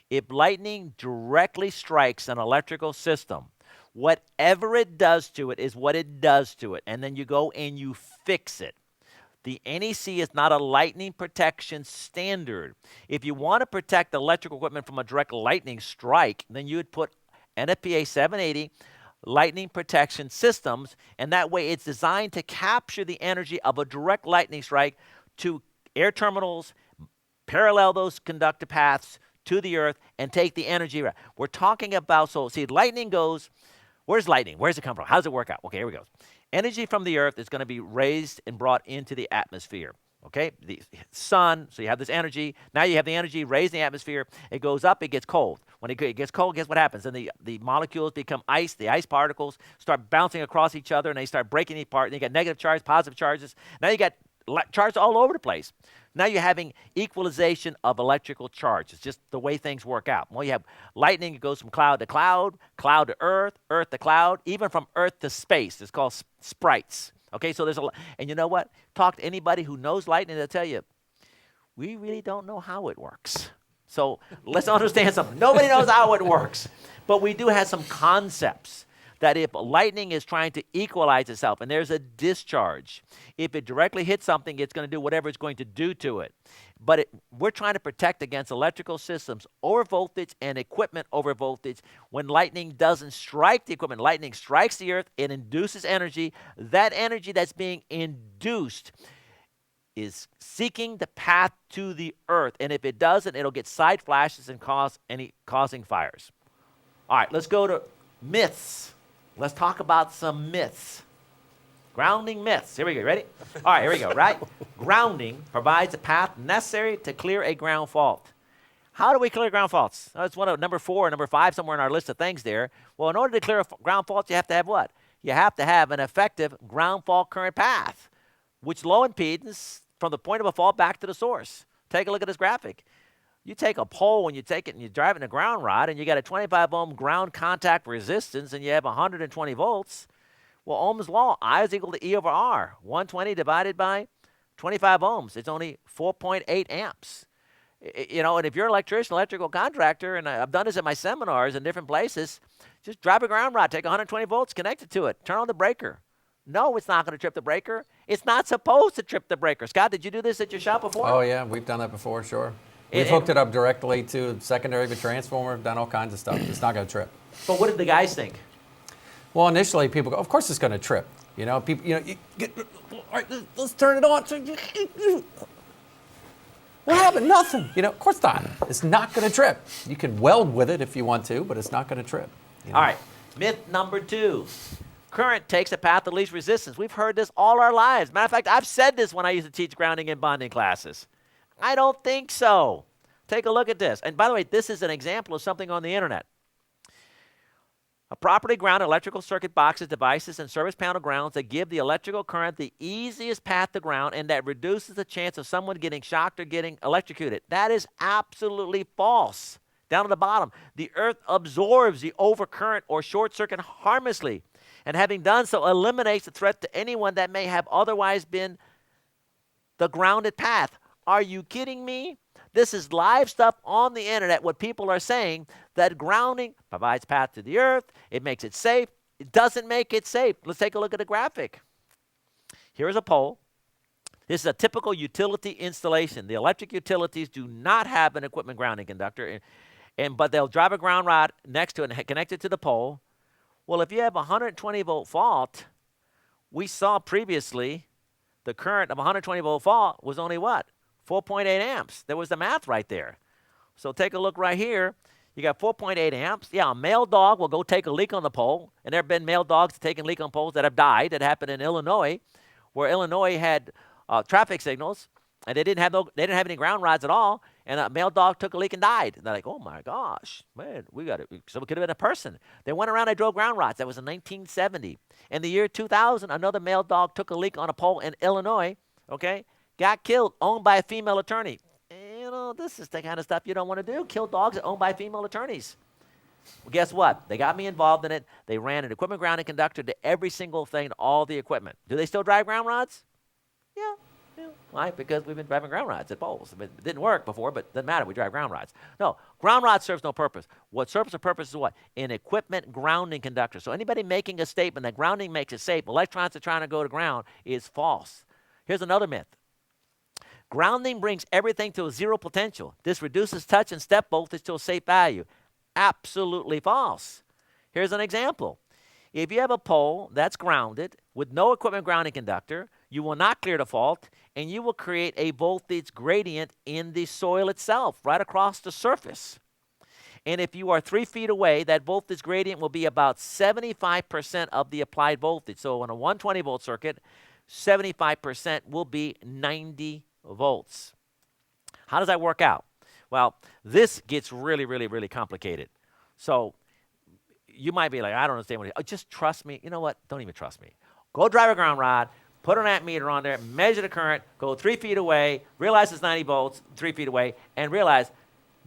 If lightning directly strikes an electrical system, whatever it does to it is what it does to it. And then you go and you fix it. The NEC is not a lightning protection standard. If you want to protect electrical equipment from a direct lightning strike, then you would put NFPA 780 lightning protection systems, and that way it's designed to capture the energy of a direct lightning strike to air terminals, parallel those conductor paths to the earth, and take the energy. We're talking about, so see, lightning goes, where's lightning? Where's it come from? How does it work out? Okay, here we go. Energy from the earth is going to be raised and brought into the atmosphere. Okay, the sun, so you have this energy. Now you have the energy raised in the atmosphere. It goes up, it gets cold. When it gets cold, guess what happens? Then the molecules become ice. The ice particles start bouncing across each other, and they start breaking apart. And you got negative charges, positive charges. Now you got charges all over the place. Now you're having equalization of electrical charge. It's just the way things work out. Well, you have lightning. It goes from cloud to cloud, cloud to earth, earth to cloud, even from earth to space. It's called sprites. Okay, so there's and you know what? Talk to anybody who knows lightning, they'll tell you, we really don't know how it works. So let's understand something. Nobody knows how it works. But we do have some concepts that if lightning is trying to equalize itself and there's a discharge, if it directly hits something, it's going to do whatever it's going to do to it. But we're trying to protect against electrical systems over voltage and equipment over voltage. When lightning doesn't strike the equipment, lightning strikes the earth, it induces energy. That energy that's being induced is seeking the path to the earth. And if it doesn't, it'll get side flashes and causing fires. All right, let's go to myths. Let's talk about some myths. Grounding myths. Here we go. Ready? All right, here we go, right? Grounding provides a path necessary to clear a ground fault. How do we clear ground faults? That's one of number 4 or number 5 somewhere in our list of things there. Well, in order to clear a ground fault, you have to have what? You have to have an effective ground fault current path, which low impedance from the point of a fault back to the source. Take a look at this graphic. You take a pole and you take it and you drive it in a ground rod and you got a 25 ohm ground contact resistance and you have 120 volts. Well, Ohm's law, I is equal to E over R. 120 divided by 25 ohms. It's only 4.8 amps. You know, and if you're an electrician, electrical contractor, and I've done this at my seminars in different places, just drive a ground rod, take 120 volts, connect it to it, turn on the breaker. No, it's not going to trip the breaker. It's not supposed to trip the breaker. Scott, did you do this at your shop before? Oh, yeah, we've done that before, sure. We've hooked it up directly to secondary of a transformer, done all kinds of stuff. It's not going to trip. But what did the guys think? Well, initially, people go, of course it's going to trip. You know, people, all right, let's turn it on. What happened? Nothing. You know, of course not. It's not going to trip. You can weld with it if you want to, but it's not going to trip. You know? All right, myth number 2. Current takes a path of least resistance. We've heard this all our lives. Matter of fact, I've said this when I used to teach grounding and bonding classes. I don't think so. Take a look at this. And by the way, this is an example of something on the internet. A properly grounded electrical circuit boxes, devices, and service panel grounds that give the electrical current the easiest path to ground and that reduces the chance of someone getting shocked or getting electrocuted. That is absolutely false. Down at the bottom, the earth absorbs the overcurrent or short circuit harmlessly, and having done so, eliminates the threat to anyone that may have otherwise been the grounded path. Are you kidding me? This is live stuff on the internet, what people are saying, that grounding provides path to the earth, it makes it safe. It doesn't make it safe. Let's take a look at the graphic. Here's a pole. This is a typical utility installation. The electric utilities do not have an equipment grounding conductor, but they'll drive a ground rod next to it and connect it to the pole. Well, if you have a 120 volt fault, we saw previously the current of a 120 volt fault was only what? 4.8 amps. There was the math right there. So take a look right here. You got 4.8 amps. Yeah, a male dog will go take a leak on the pole, and there have been male dogs taking leak on poles that have died. That happened in Illinois, where Illinois had traffic signals, and they didn't have any ground rods at all, and a male dog took a leak and died. And they're like, oh my gosh, man, we got it. So it could have been a person. They went around and drove ground rods. That was in 1970. In the year 2000, another male dog took a leak on a pole in Illinois, okay? Got killed, owned by a female attorney. You know, this is the kind of stuff you don't want to do. Kill dogs that are owned by female attorneys. Well, guess what? They got me involved in it. They ran an equipment grounding conductor to every single thing, to all the equipment. Do they still drive ground rods? Yeah. Why? Because we've been driving ground rods at poles. It didn't work before, but it doesn't matter. We drive ground rods. No, ground rod serves no purpose. What serves a purpose is what? An equipment grounding conductor. So anybody making a statement that grounding makes it safe, electrons are trying to go to ground, is false. Here's another myth. Grounding brings everything to a zero potential. This reduces touch and step voltage to a safe value. Absolutely false. Here's an example. If you have a pole that's grounded with no equipment grounding conductor, you will not clear the fault, and you will create a voltage gradient in the soil itself, right across the surface. And if you are 3 feet away, that voltage gradient will be about 75% of the applied voltage. So on a 120 volt circuit, 75% will be 90 volts. How does that work out? Well, this gets really, really, really complicated. So you might be like, I don't understand what it is. Oh, just trust me. You know what? Don't even trust me. Go drive a ground rod, put an amp meter on there, measure the current, go 3 feet away, realize it's 90 volts, 3 feet away, and realize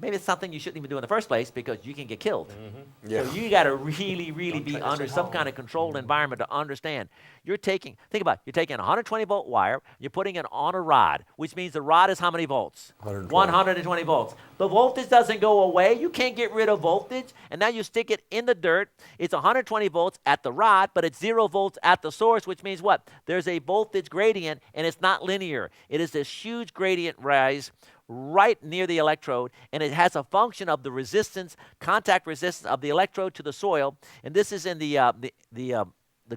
maybe it's something you shouldn't even do in the first place because you can get killed. Mm-hmm. Yeah. So you got to really, really be under some kind of controlled environment to understand. Think about it, you're taking a 120 volt wire, you're putting it on a rod, which means the rod is how many volts? 120 volts. The voltage doesn't go away. You can't get rid of voltage, and now you stick it in the dirt. It's 120 volts at the rod, but it's 0 volts at the source, which means what? There's a voltage gradient, and it's not linear. It is this huge gradient rise right near the electrode, and it has a function of the resistance, contact resistance of the electrode to the soil. And this is in the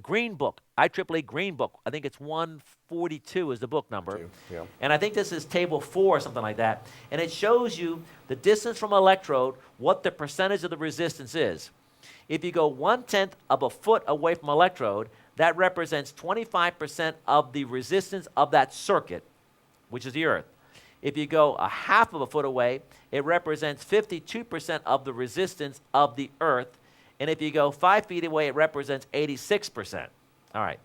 green book, IEEE green book. I think it's 142 is the book number. Yeah. And I think this is table 4 or something like that. And it shows you the distance from electrode, what the percentage of the resistance is. If you go 1/10 of a foot away from electrode, that represents 25% of the resistance of that circuit, which is the earth. If you go a half of a foot away, it represents 52% of the resistance of the earth. And if you go 5 feet away, it represents 86%. All right.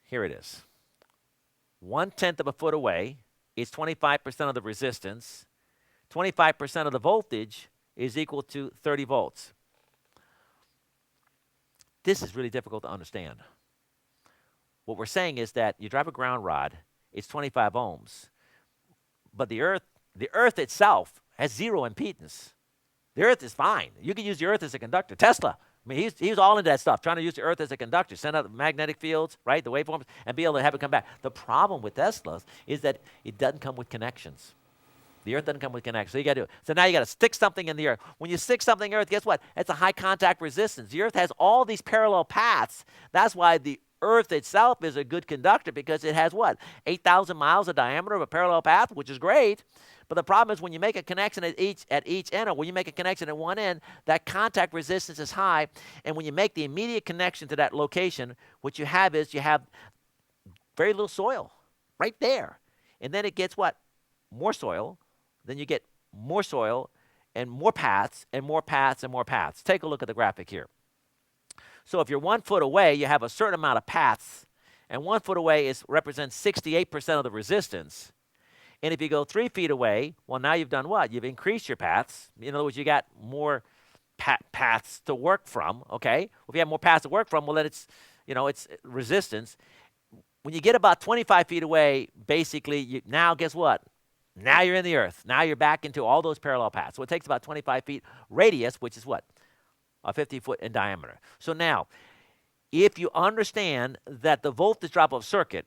Here it is. 1/10 of a foot away is 25% of the resistance. 25% of the voltage is equal to 30 volts. This is really difficult to understand. What we're saying is that you drive a ground rod, it's 25 ohms, but the earth itself has zero impedance. The earth is fine. You can use the earth as a conductor. Tesla, I mean, he was all into that stuff, trying to use the earth as a conductor, send out the magnetic fields, right, the waveforms, and be able to have it come back. The problem with Teslas is that it doesn't come with connections. The earth doesn't come with connections, so you got to do it. So now you got to stick something in the earth. When you stick something in the earth, guess what? It's a high contact resistance. The earth has all these parallel paths. That's why the earth itself is a good conductor, because it has what? 8,000 miles of diameter of a parallel path, which is great. But the problem is when you make a connection at each end, or when you make a connection at one end, that contact resistance is high. And when you make the immediate connection to that location, what you have is you have very little soil right there. And then it gets what? More soil. Then you get more soil and more paths and more paths and more paths. Take a look at the graphic here. So if you're 1 foot away, you have a certain amount of paths, and 1 foot away represents 68% of the resistance. And if you go 3 feet away, well, now you've done what? You've increased your paths. In other words, you got more paths to work from, okay? Well, if you have more paths to work from, well, then it's resistance. When you get about 25 feet away, basically, now guess what? Now you're in the earth. Now you're back into all those parallel paths. So it takes about 25 feet radius, which is what? 50 foot in diameter. So now, if you understand that the voltage drop of a circuit,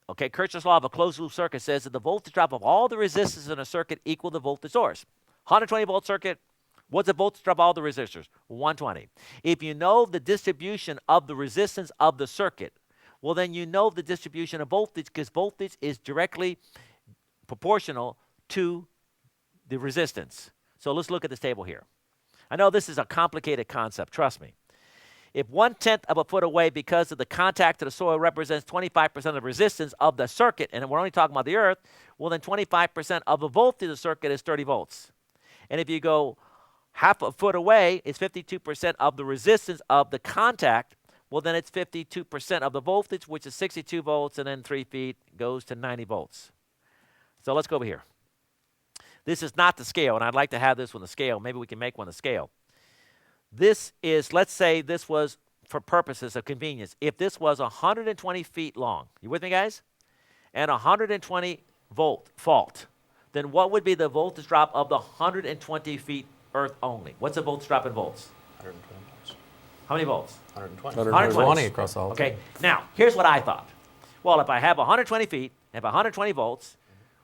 okay, Kirchhoff's law of a closed loop circuit says that the voltage drop of all the resistors in a circuit equal the voltage source. 120 volt circuit, what's the voltage drop of all the resistors? 120. If you know the distribution of the resistance of the circuit, well, then you know the distribution of voltage, because voltage is directly proportional to the resistance. So let's look at this table here. I know this is a complicated concept, trust me. If 1/10 of a foot away, because of the contact to the soil, represents 25% of the resistance of the circuit, and we're only talking about the earth, well, then 25% of the voltage of the circuit is 30 volts. And if you go half a foot away, it's 52% of the resistance of the contact, well, then it's 52% of the voltage, which is 62 volts, and then 3 feet goes to 90 volts. So let's go over here. This is not the scale, and I'd like to have this one the scale. Maybe we can make one the scale. This is, let's say this was, for purposes of convenience, if this was 120 feet long, you with me, guys? And 120 volt fault, then what would be the voltage drop of the 120 feet earth only? What's the voltage drop in volts? 120 volts. How many volts? 120. 120 across the whole Okay, thing. now, here's what I thought. Well, if I have 120 feet, if 120 volts,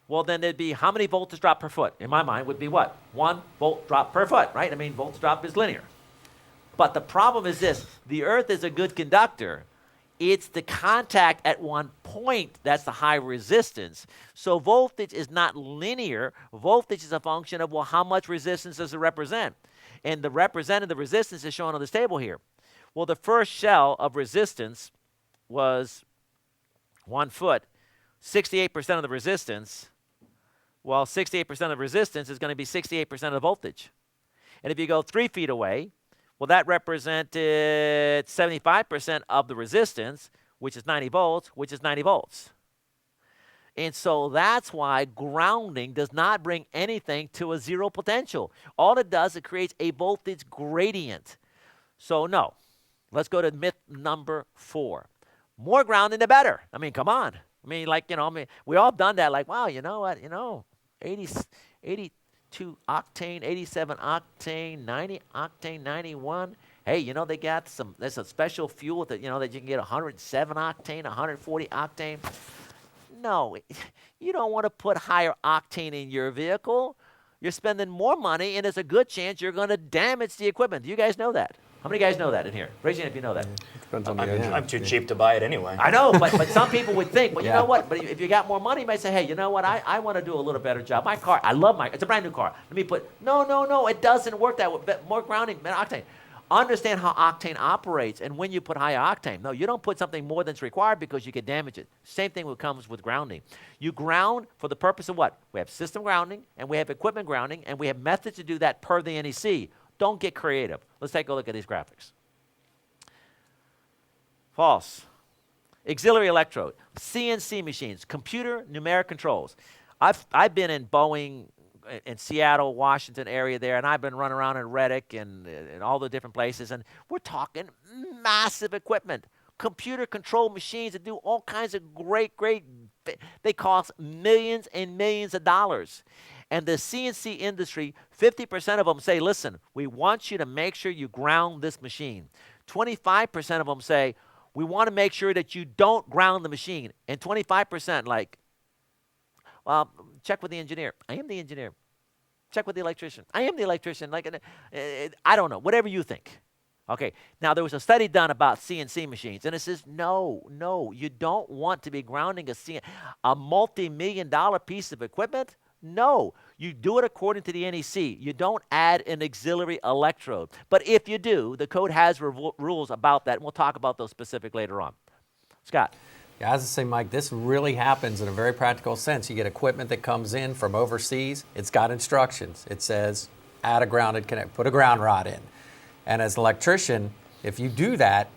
well, then there'd be how many voltage drop per foot? In my mind, would be what? 1 volt drop per foot, right? I mean, voltage drop is linear. But the problem is this. The earth is a good conductor. It's the contact at one point that's the high resistance. So voltage is not linear. Voltage is a function of, well, how much resistance does it represent? And the resistance is shown on this table here. Well, the first shell of resistance was 1 foot. 68% of the resistance, well, 68% of the resistance is going to be 68% of the voltage. And if you go 3 feet away, well, that represented 75% of the resistance, which is 90 volts, which is 90 volts. And so that's why grounding does not bring anything to a zero potential. All it does, it creates a voltage gradient. So no, let's go to myth number 4. More grounding, the better. I mean, come on. I mean, we all done that. Like, wow, you know what? 82 octane, 87 octane, 90 octane, 91. Hey, they got there's a special fuel that you can get 107 octane, 140 octane. No, you don't want to put higher octane in your vehicle. You're spending more money, and there's a good chance you're going to damage the equipment. Do you guys know that? How many guys know that in here? Raise your hand if you know that. Depends on the engine. I'm too cheap to buy it anyway. I know, but some people would think, well, you Yeah. know what? But if you got more money, you might say, hey, you know what? I want to do a little better job. My car, I love it's a brand new car. Let me put, no, it doesn't work that way. More grounding, better octane. Understand how octane operates and when you put higher octane. No, you don't put something more than's required because you can damage it. Same thing comes with grounding. You ground for the purpose of what? We have system grounding and we have equipment grounding and we have methods to do that per the NEC. Don't get creative. Let's take a look at these graphics. False. Auxiliary electrode, CNC machines, computer numeric controls. I've been in Boeing in Seattle, Washington area there, and I've been running around in Reddick and all the different places, and we're talking massive equipment, computer controlled machines that do all kinds of great, they cost millions and millions of dollars. And the CNC industry, 50% of them say, listen, we want you to make sure you ground this machine. 25% of them say, we want to make sure that you don't ground the machine. And 25% like, well, check with the engineer. I am the engineer. Check with the electrician. I am the electrician. Like, I don't know, whatever you think. Okay, now there was a study done about CNC machines, and it says, no, you don't want to be grounding a multi-million-dollar piece of equipment. No, you do it according to the NEC. You don't add an auxiliary electrode. But if you do, the code has rules about that, and we'll talk about those specific later on. Scott. Yeah, as I say, Mike, this really happens in a very practical sense. You get equipment that comes in from overseas. It's got instructions. It says, add a grounded connect, put a ground rod in. And as an electrician, if you do that,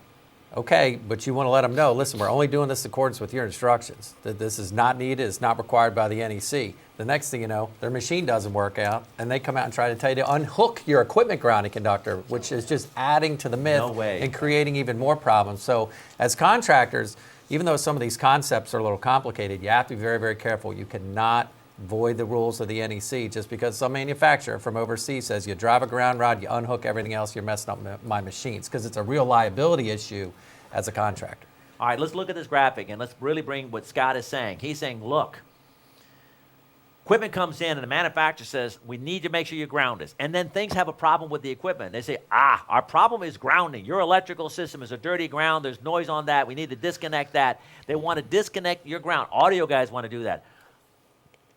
okay, but you want to let them know, listen, we're only doing this in accordance with your instructions. That this is not needed, it's not required by the NEC. The next thing you know, their machine doesn't work out, and they come out and try to tell you to unhook your equipment grounding conductor, which is just adding to the myth and creating even more problems. So as contractors, even though some of these concepts are a little complicated, you have to be very, very careful. You cannot void the rules of the NEC just because some manufacturer from overseas says you drive a ground rod, you unhook everything else, you're messing up my machines, because it's a real liability issue as a contractor. All right, let's look at this graphic and let's really bring what Scott is saying. He's saying, look, equipment comes in and the manufacturer says, we need to make sure you ground this. And then things have a problem with the equipment. They say, our problem is grounding. Your electrical system is a dirty ground. There's noise on that. We need to disconnect that. They want to disconnect your ground. Audio guys want to do that.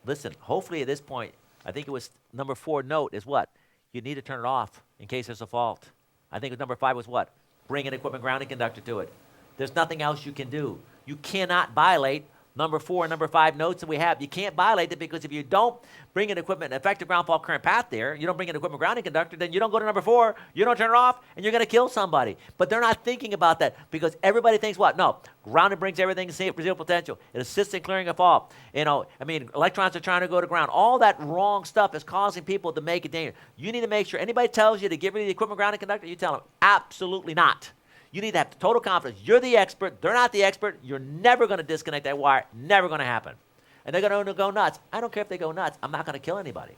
Listen, hopefully at this point, I think it was number 4 note is what? You need to turn it off in case there's a fault. I think number 5 was what? Bring an equipment grounding conductor to it. There's nothing else you can do. You cannot violate number 4 and number 5 notes that we have. You can't violate it because if you don't bring an equipment effective ground fault current path there, you don't bring an equipment grounding conductor, then you don't go to number 4, you don't turn it off, and you're going to kill somebody. But they're not thinking about that because everybody thinks what? No, grounding brings everything to zero potential. It assists in clearing a fault. Electrons are trying to go to ground. All that wrong stuff is causing people to make it dangerous. You need to make sure anybody tells you to get rid of the equipment grounding conductor, you tell them absolutely not. You need to have total confidence. You're the expert. They're not the expert. You're never going to disconnect that wire. Never going to happen. And they're going to go nuts. I don't care if they go nuts. I'm not going to kill anybody.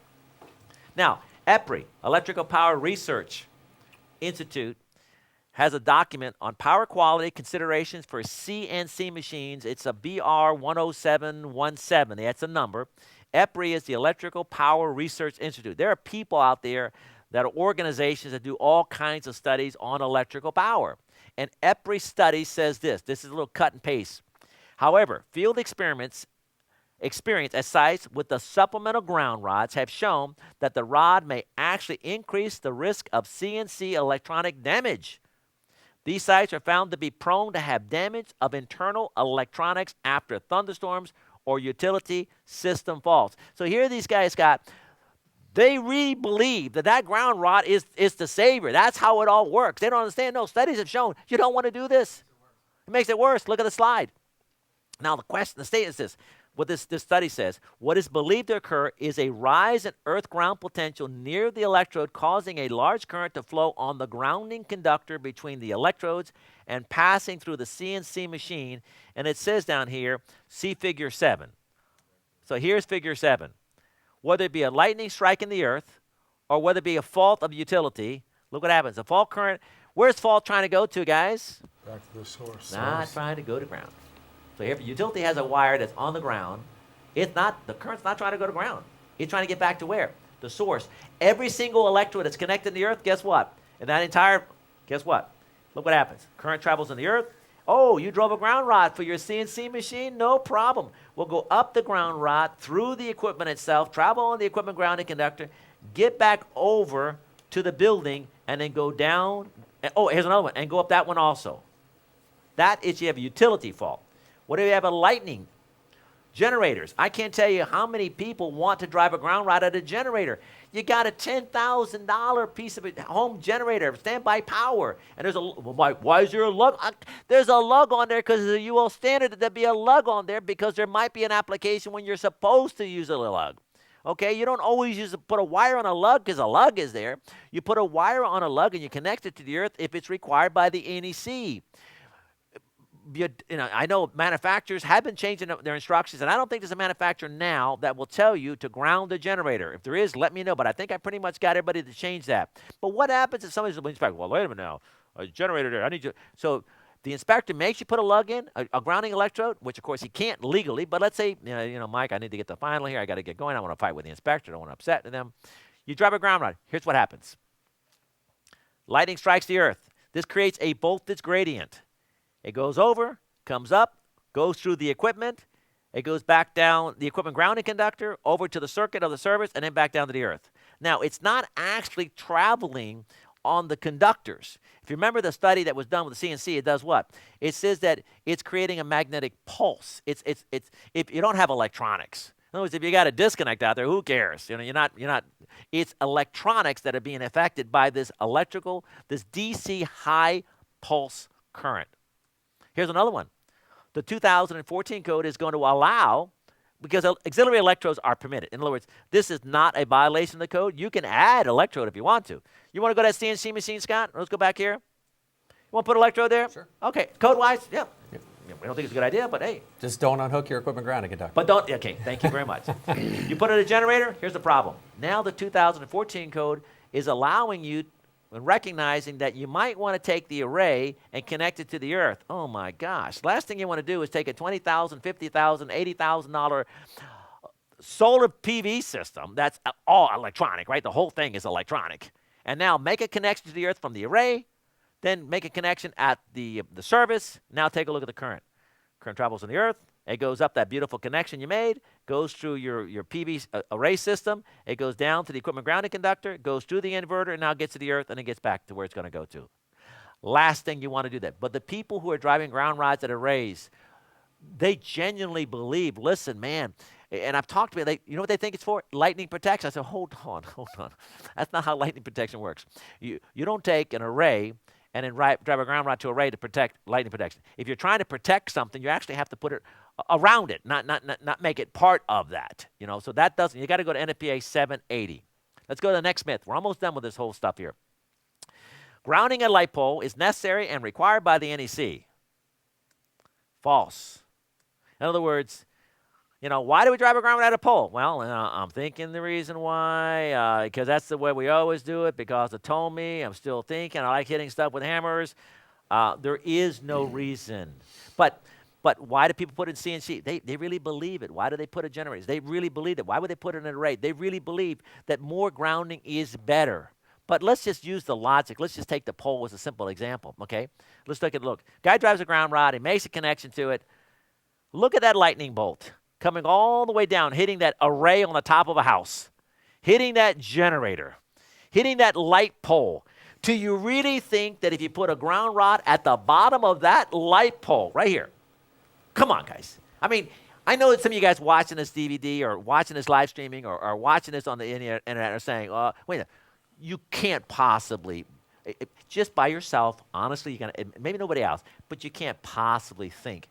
Now, EPRI, Electrical Power Research Institute, has a document on power quality considerations for CNC machines. It's a BR 10717. That's a number. EPRI is the Electrical Power Research Institute. There are people out there that are organizations that do all kinds of studies on electrical power. And EPRI study says this. This is a little cut and paste. However, field experience at sites with the supplemental ground rods have shown that the rod may actually increase the risk of CNC electronic damage. These sites are found to be prone to have damage of internal electronics after thunderstorms or utility system faults. So here these guys got, they really believe that ground rod is the savior. That's how it all works. They don't understand. No, studies have shown you don't want to do this. It makes it worse. Look at the slide. Now the statement is this. What this study says, what is believed to occur is a rise in earth ground potential near the electrode, causing a large current to flow on the grounding conductor between the electrodes and passing through the CNC machine. And it says down here, see figure 7. So here's figure 7. Whether it be a lightning striking the earth or whether it be a fault of utility, look what happens. A fault current, where's fault trying to go to, guys? Back to the source. Not trying to go to ground. So if a utility has a wire that's on the ground, the current's not trying to go to ground. It's trying to get back to where? The source. Every single electrode that's connected to the earth, guess what? In that entire Guess what? Look what happens. Current travels in the earth. Oh, you drove a ground rod for your CNC machine? No problem. We'll go up the ground rod, through the equipment itself, travel on the equipment grounding conductor, get back over to the building, and then go down. Oh, here's another one. And go up that one also. That is, you have a utility fault. What if you have a lightning? Generators. I can't tell you how many people want to drive a ground rod at a generator. You got a $10,000 piece of a home generator, standby power, and there's a, well, why is there a lug? There's a lug on there because it's a UL standard that there'd be a lug on there because there might be an application when you're supposed to use a lug. Okay, you don't always put a wire on a lug because a lug is there. You put a wire on a lug and you connect it to the earth if it's required by the NEC. I know manufacturers have been changing their instructions, and I don't think there's a manufacturer now that will tell you to ground the generator. If there is, let me know, but I think I pretty much got everybody to change that. But what happens if somebody's the inspector? Well, wait a minute now. A generator there, I need you. So the inspector makes you put a lug in, a grounding electrode, which, of course, he can't legally, but let's say, Mike, I need to get the final here. I got to get going. I want to fight with the inspector. I don't want to upset them. You drive a ground rod. Here's what happens. Lightning strikes the earth. This creates a voltage gradient. It goes over, comes up, goes through the equipment. It goes back down the equipment grounding conductor, over to the circuit of the service, and then back down to the earth. Now, it's not actually traveling on the conductors. If you remember the study that was done with the CNC, it does what? It says that it's creating a magnetic pulse. It's if you don't have electronics. In other words, if you got a disconnect out there, who cares? You're not. It's electronics that are being affected by this this DC high pulse current. Here's another one. The 2014 code is going to allow, because auxiliary electrodes are permitted. In other words, this is not a violation of the code. You can add electrode if you want to. You want to go to that CNC machine, Scott? Let's go back here. You want to put electrode there? Sure. Okay, code-wise, yeah. We don't think it's a good idea, but hey. Just don't unhook your equipment grounding conductor. But don't, okay, thank you very much. You put in a generator, here's the problem. Now the 2014 code is allowing you, and recognizing that you might want to take the array and connect it to the earth. Oh my gosh. Last thing you want to do is take a $20,000, $50,000, $80,000 solar PV system that's all electronic, right? The whole thing is electronic. And now make a connection to the earth from the array, then make a connection at the service. Now take a look at the current. Current travels on the earth. It goes up that beautiful connection you made, goes through your PV array system. It goes down to the equipment grounding conductor, goes through the inverter, and now gets to the earth, and it gets back to where it's going to go to. Last thing you want to do that. But the people who are driving ground rods at arrays, they genuinely believe, listen, man, and I've talked to them, you know what they think it's for? Lightning protection. I said, hold on. That's not how lightning protection works. You don't take an array and then drive a ground rod to array to protect lightning protection. If you're trying to protect something, you actually have to put it around it, not make it part of that. So that doesn't. You got to go to NFPA 780. Let's go to the next myth. We're almost done with this whole stuff here. Grounding a light pole is necessary and required by the NEC. False. In other words, why do we drive a ground rod at a pole? Well, I'm thinking the reason why, because that's the way we always do it, because it told me, I'm still thinking, I like hitting stuff with hammers. There is no reason. But why do people put it in CNC? They really believe it. Why do they put a generator? They really believe it. Why would they put it in an array? They really believe that more grounding is better. But let's just use the logic. Let's just take the pole as a simple example, okay? Let's look. Guy drives a ground rod. He makes a connection to it. Look at that lightning bolt coming all the way down, hitting that array on the top of a house, hitting that generator, hitting that light pole. Do you really think that if you put a ground rod at the bottom of that light pole right here, come on, guys. I mean, I know that some of you guys watching this DVD or watching this live streaming or watching this on the internet are saying, wait a minute, you can't possibly, just by yourself, honestly, maybe nobody else, but you can't possibly think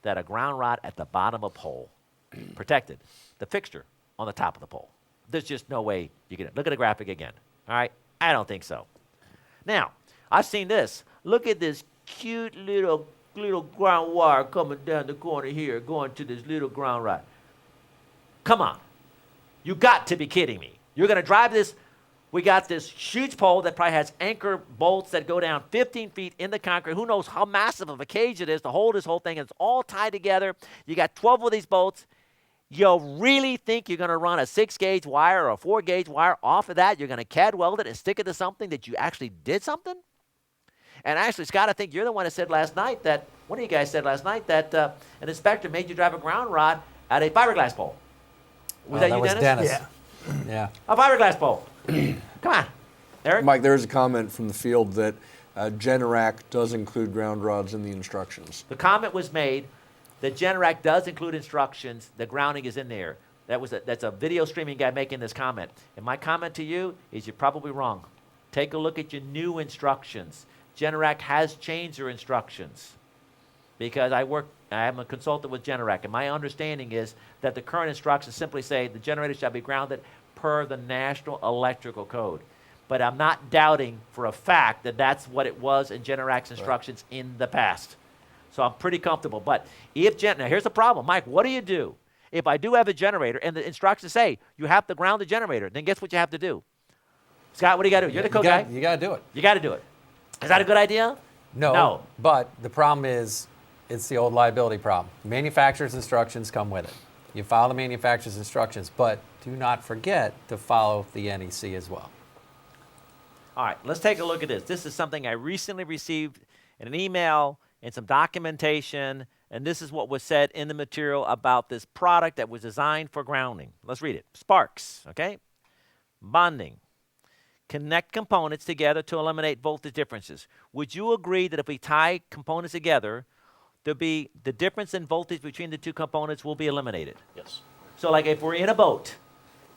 that a ground rod at the bottom of a pole protected the fixture on the top of the pole. There's just no way you can. Look at the graphic again. All right? I don't think so. Now, I've seen this. Look at this cute little ground wire coming down the corner here, going to this little ground rod. Come on. You got to be kidding me. You're going to drive this. We got this huge pole that probably has anchor bolts that go down 15 feet in the concrete. Who knows how massive of a cage it is to hold this whole thing. It's all tied together. You got 12 of these bolts. You really think you're going to run a 6-gauge wire or a 4-gauge wire off of that? You're going to CAD weld it and stick it to something that you actually did something? And actually, Scott, I think you're the one that said last night that, one of you guys said last night that an inspector made you drive a ground rod at a fiberglass pole. Was that you, was Dennis? Dennis. Yeah. A fiberglass pole. Come on. Eric? Mike, there's a comment from the field that Generac does include ground rods in the instructions. The comment was made that Generac does include instructions. The grounding is in there. That's a video streaming guy making this comment. And my comment to you is you're probably wrong. Take a look at your new instructions. Generac has changed their instructions because I am a consultant with Generac, and my understanding is that the current instructions simply say the generator shall be grounded per the National Electrical Code. But I'm not doubting for a fact that that's what it was in Generac's instructions in the past. So I'm pretty comfortable. But if now here's the problem, Mike, what do you do if I do have a generator and the instructions say you have to ground the generator? Then guess what you have to do? Scott, what do you got to do? You're the code guy. You got to do it. You got to do it. Is that a good idea? No. But the problem is, it's the old liability problem. Manufacturer's instructions come with it. You follow the manufacturer's instructions, but do not forget to follow the NEC as well. All right, let's take a look at this. This is something I recently received in an email and some documentation, and this is what was said in the material about this product that was designed for grounding. Let's read it. Sparks, okay? Bonding. Connect components together to eliminate voltage differences. Would you agree that if we tie components together, the difference in voltage between the two components will be eliminated? Yes. So like if we're in a boat,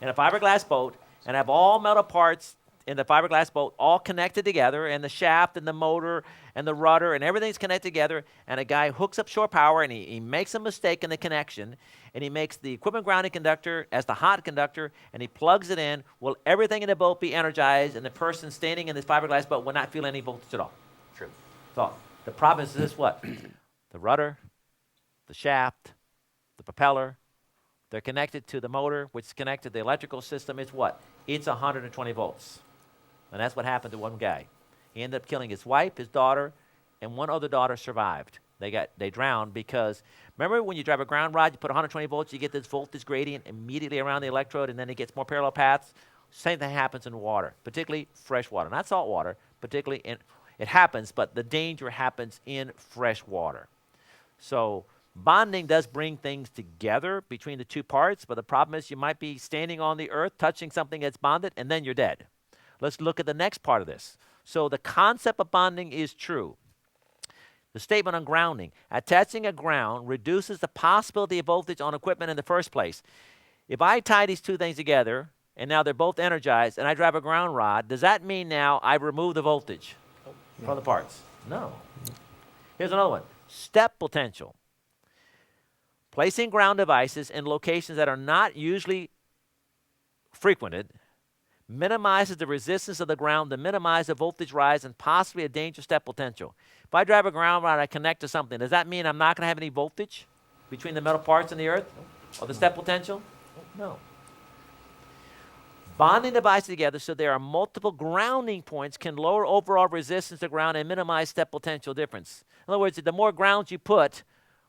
in a fiberglass boat, and have all metal parts in the fiberglass boat all connected together, and the shaft and the motor and the rudder and everything's connected together, and a guy hooks up shore power and he makes a mistake in the connection, and he makes the equipment grounding conductor as the hot conductor, and he plugs it in, will everything in the boat be energized, and the person standing in this fiberglass boat will not feel any voltage at all? True. So the problem is this: what? The rudder, the shaft, the propeller, they're connected to the motor, which is connected to the electrical system. It's what? It's 120 volts. And that's what happened to one guy. He ended up killing his wife, his daughter, and one other daughter survived. They drowned because, remember when you drive a ground rod, you put 120 volts, you get this voltage gradient immediately around the electrode, and then it gets more parallel paths? Same thing happens in water, particularly fresh water. Not salt water, particularly it happens, but the danger happens in fresh water. So bonding does bring things together between the two parts, but the problem is you might be standing on the earth, touching something that's bonded, and then you're dead. Let's look at the next part of this. So the concept of bonding is true. The statement on grounding: attaching a ground reduces the possibility of voltage on equipment in the first place. If I tie these two things together, and now they're both energized, and I drive a ground rod, does that mean now I remove the voltage from the parts? No. Here's another one. Step potential. Placing ground devices in locations that are not usually frequented minimizes the resistance of the ground to minimize the voltage rise and possibly a dangerous step potential. If I drive a ground rod and I connect to something, does that mean I'm not going to have any voltage between the metal parts and the earth or the step potential? No. Bonding devices together so there are multiple grounding points can lower overall resistance to ground and minimize step potential difference. In other words, the more grounds you put,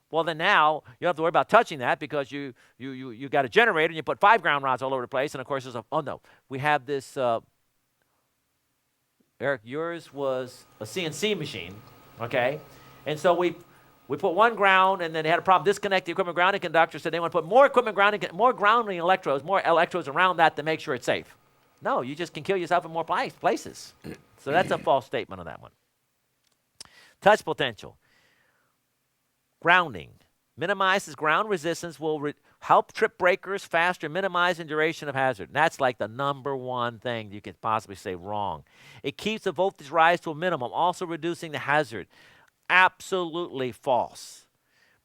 well, then now you don't have to worry about touching that because you got a generator and you put 5 ground rods all over the place. And, of course, we have this, Eric, yours was a CNC machine, okay? And so we put one ground, and then they had a problem disconnect the equipment grounding conductor, so they want to put more grounding electrodes, more electrodes around that to make sure it's safe. No, you just can kill yourself in more places. So that's a false statement on that one. Touch potential. Grounding. Minimizes ground resistance, will help trip breakers faster, minimizing duration of hazard. And that's like the number one thing you can possibly say wrong. It keeps the voltage rise to a minimum, also reducing the hazard. Absolutely false.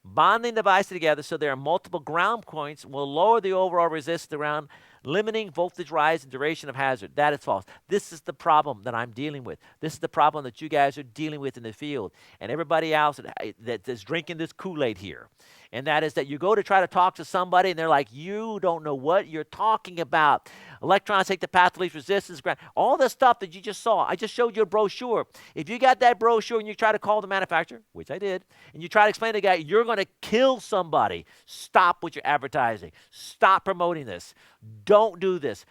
Bonding devices together so there are multiple ground points will lower the overall resistance around, limiting voltage rise and duration of hazard. That is false. This is the problem that I'm dealing with. This is the problem that you guys are dealing with in the field. And everybody else that is drinking this Kool-Aid here. And that is that you go to try to talk to somebody and they're like, you don't know what you're talking about. Electrons take the path of least resistance. All the stuff that you just saw. I just showed you a brochure. If you got that brochure and you try to call the manufacturer, which I did, and you try to explain to the guy, you're going to kill somebody. Stop what you're advertising. Stop promoting this. Don't do this.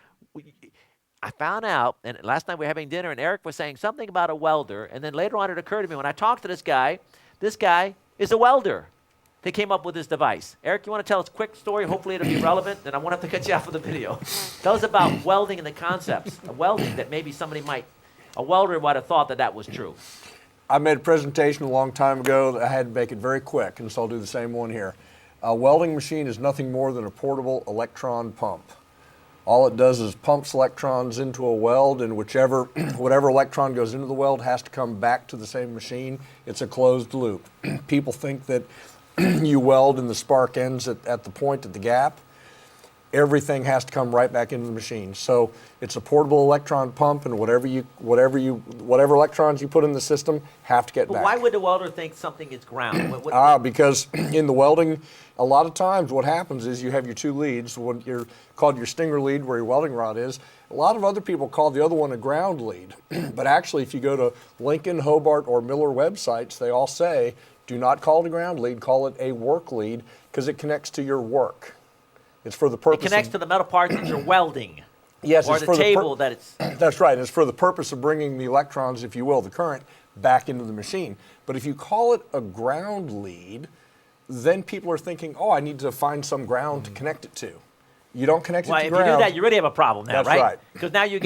I found out, and last night we were having dinner, and Eric was saying something about a welder, and then later on it occurred to me when I talked to this guy is a welder. They came up with this device. Eric, you want to tell us a quick story? Hopefully it'll be relevant, and I won't have to cut you off for the video. Tell us about welding and the concepts of welding that maybe a welder might have thought that was true. I made a presentation a long time ago that I had to make it very quick, and so I'll do the same one here. A welding machine is nothing more than a portable electron pump. All it does is pumps electrons into a weld, and whatever electron goes into the weld has to come back to the same machine. It's a closed loop. People think that you weld and the spark ends at the point at the gap. Everything has to come right back into the machine. So it's a portable electron pump, and whatever electrons you put in the system have to get back. But why would the welder think something is ground? Because in the welding, a lot of times what happens is you have your two leads, what you're called your stinger lead where your welding rod is. A lot of other people call the other one a ground lead. But actually, if you go to Lincoln, Hobart, or Miller websites, they all say, do not call it a ground lead, call it a work lead, because it connects to your work. It's for the purpose. It connects to the metal parts that you're welding. Yes, or it's the for table that it's. That's right. It's for the purpose of bringing the electrons, if you will, the current, back into the machine. But if you call it a ground lead, then people are thinking, oh, I need to find some ground to connect it to. You don't connect it to ground. Well, if you do that, you really have a problem now, That's right. Because now you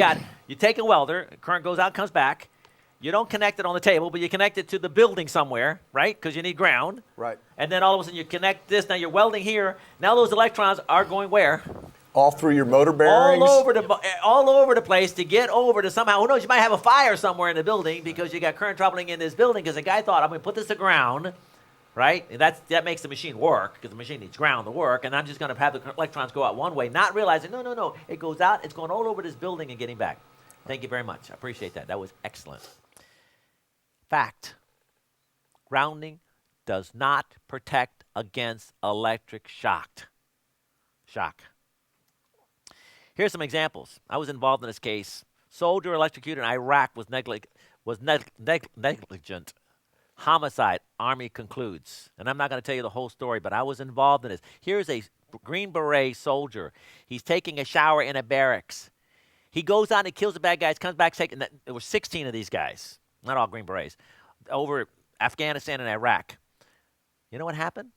take a welder, current goes out, comes back. You don't connect it on the table, but you connect it to the building somewhere, right? Because you need ground. Right. And then all of a sudden you connect this. Now you're welding here. Now those electrons are going where? All through your motor bearings. All over the place to get over to somehow. Who knows? You might have a fire somewhere in the building because you got current traveling in this building because the guy thought, I'm going to put this to ground, right? And that makes the machine work because the machine needs ground to work. And I'm just going to have the electrons go out one way, not realizing, no. It goes out. It's going all over this building and getting back. Thank you very much. I appreciate that. That was excellent. Fact, grounding does not protect against electric shock. Here's some examples. I was involved in this case. Soldier electrocuted in Iraq was negligent. Homicide, Army concludes. And I'm not going to tell you the whole story, but I was involved in this. Here's a Green Beret soldier. He's taking a shower in a barracks. He goes out and kills the bad guys, comes back, there were 16 of these guys. Not all Green Berets, over Afghanistan and Iraq. You know what happened?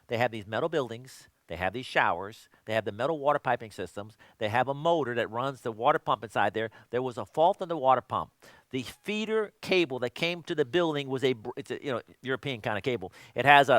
They have these metal buildings. They have these showers. They have the metal water piping systems. They have a motor that runs the water pump inside there. There was a fault in the water pump. The feeder cable that came to the building was it's a European kind of cable. It has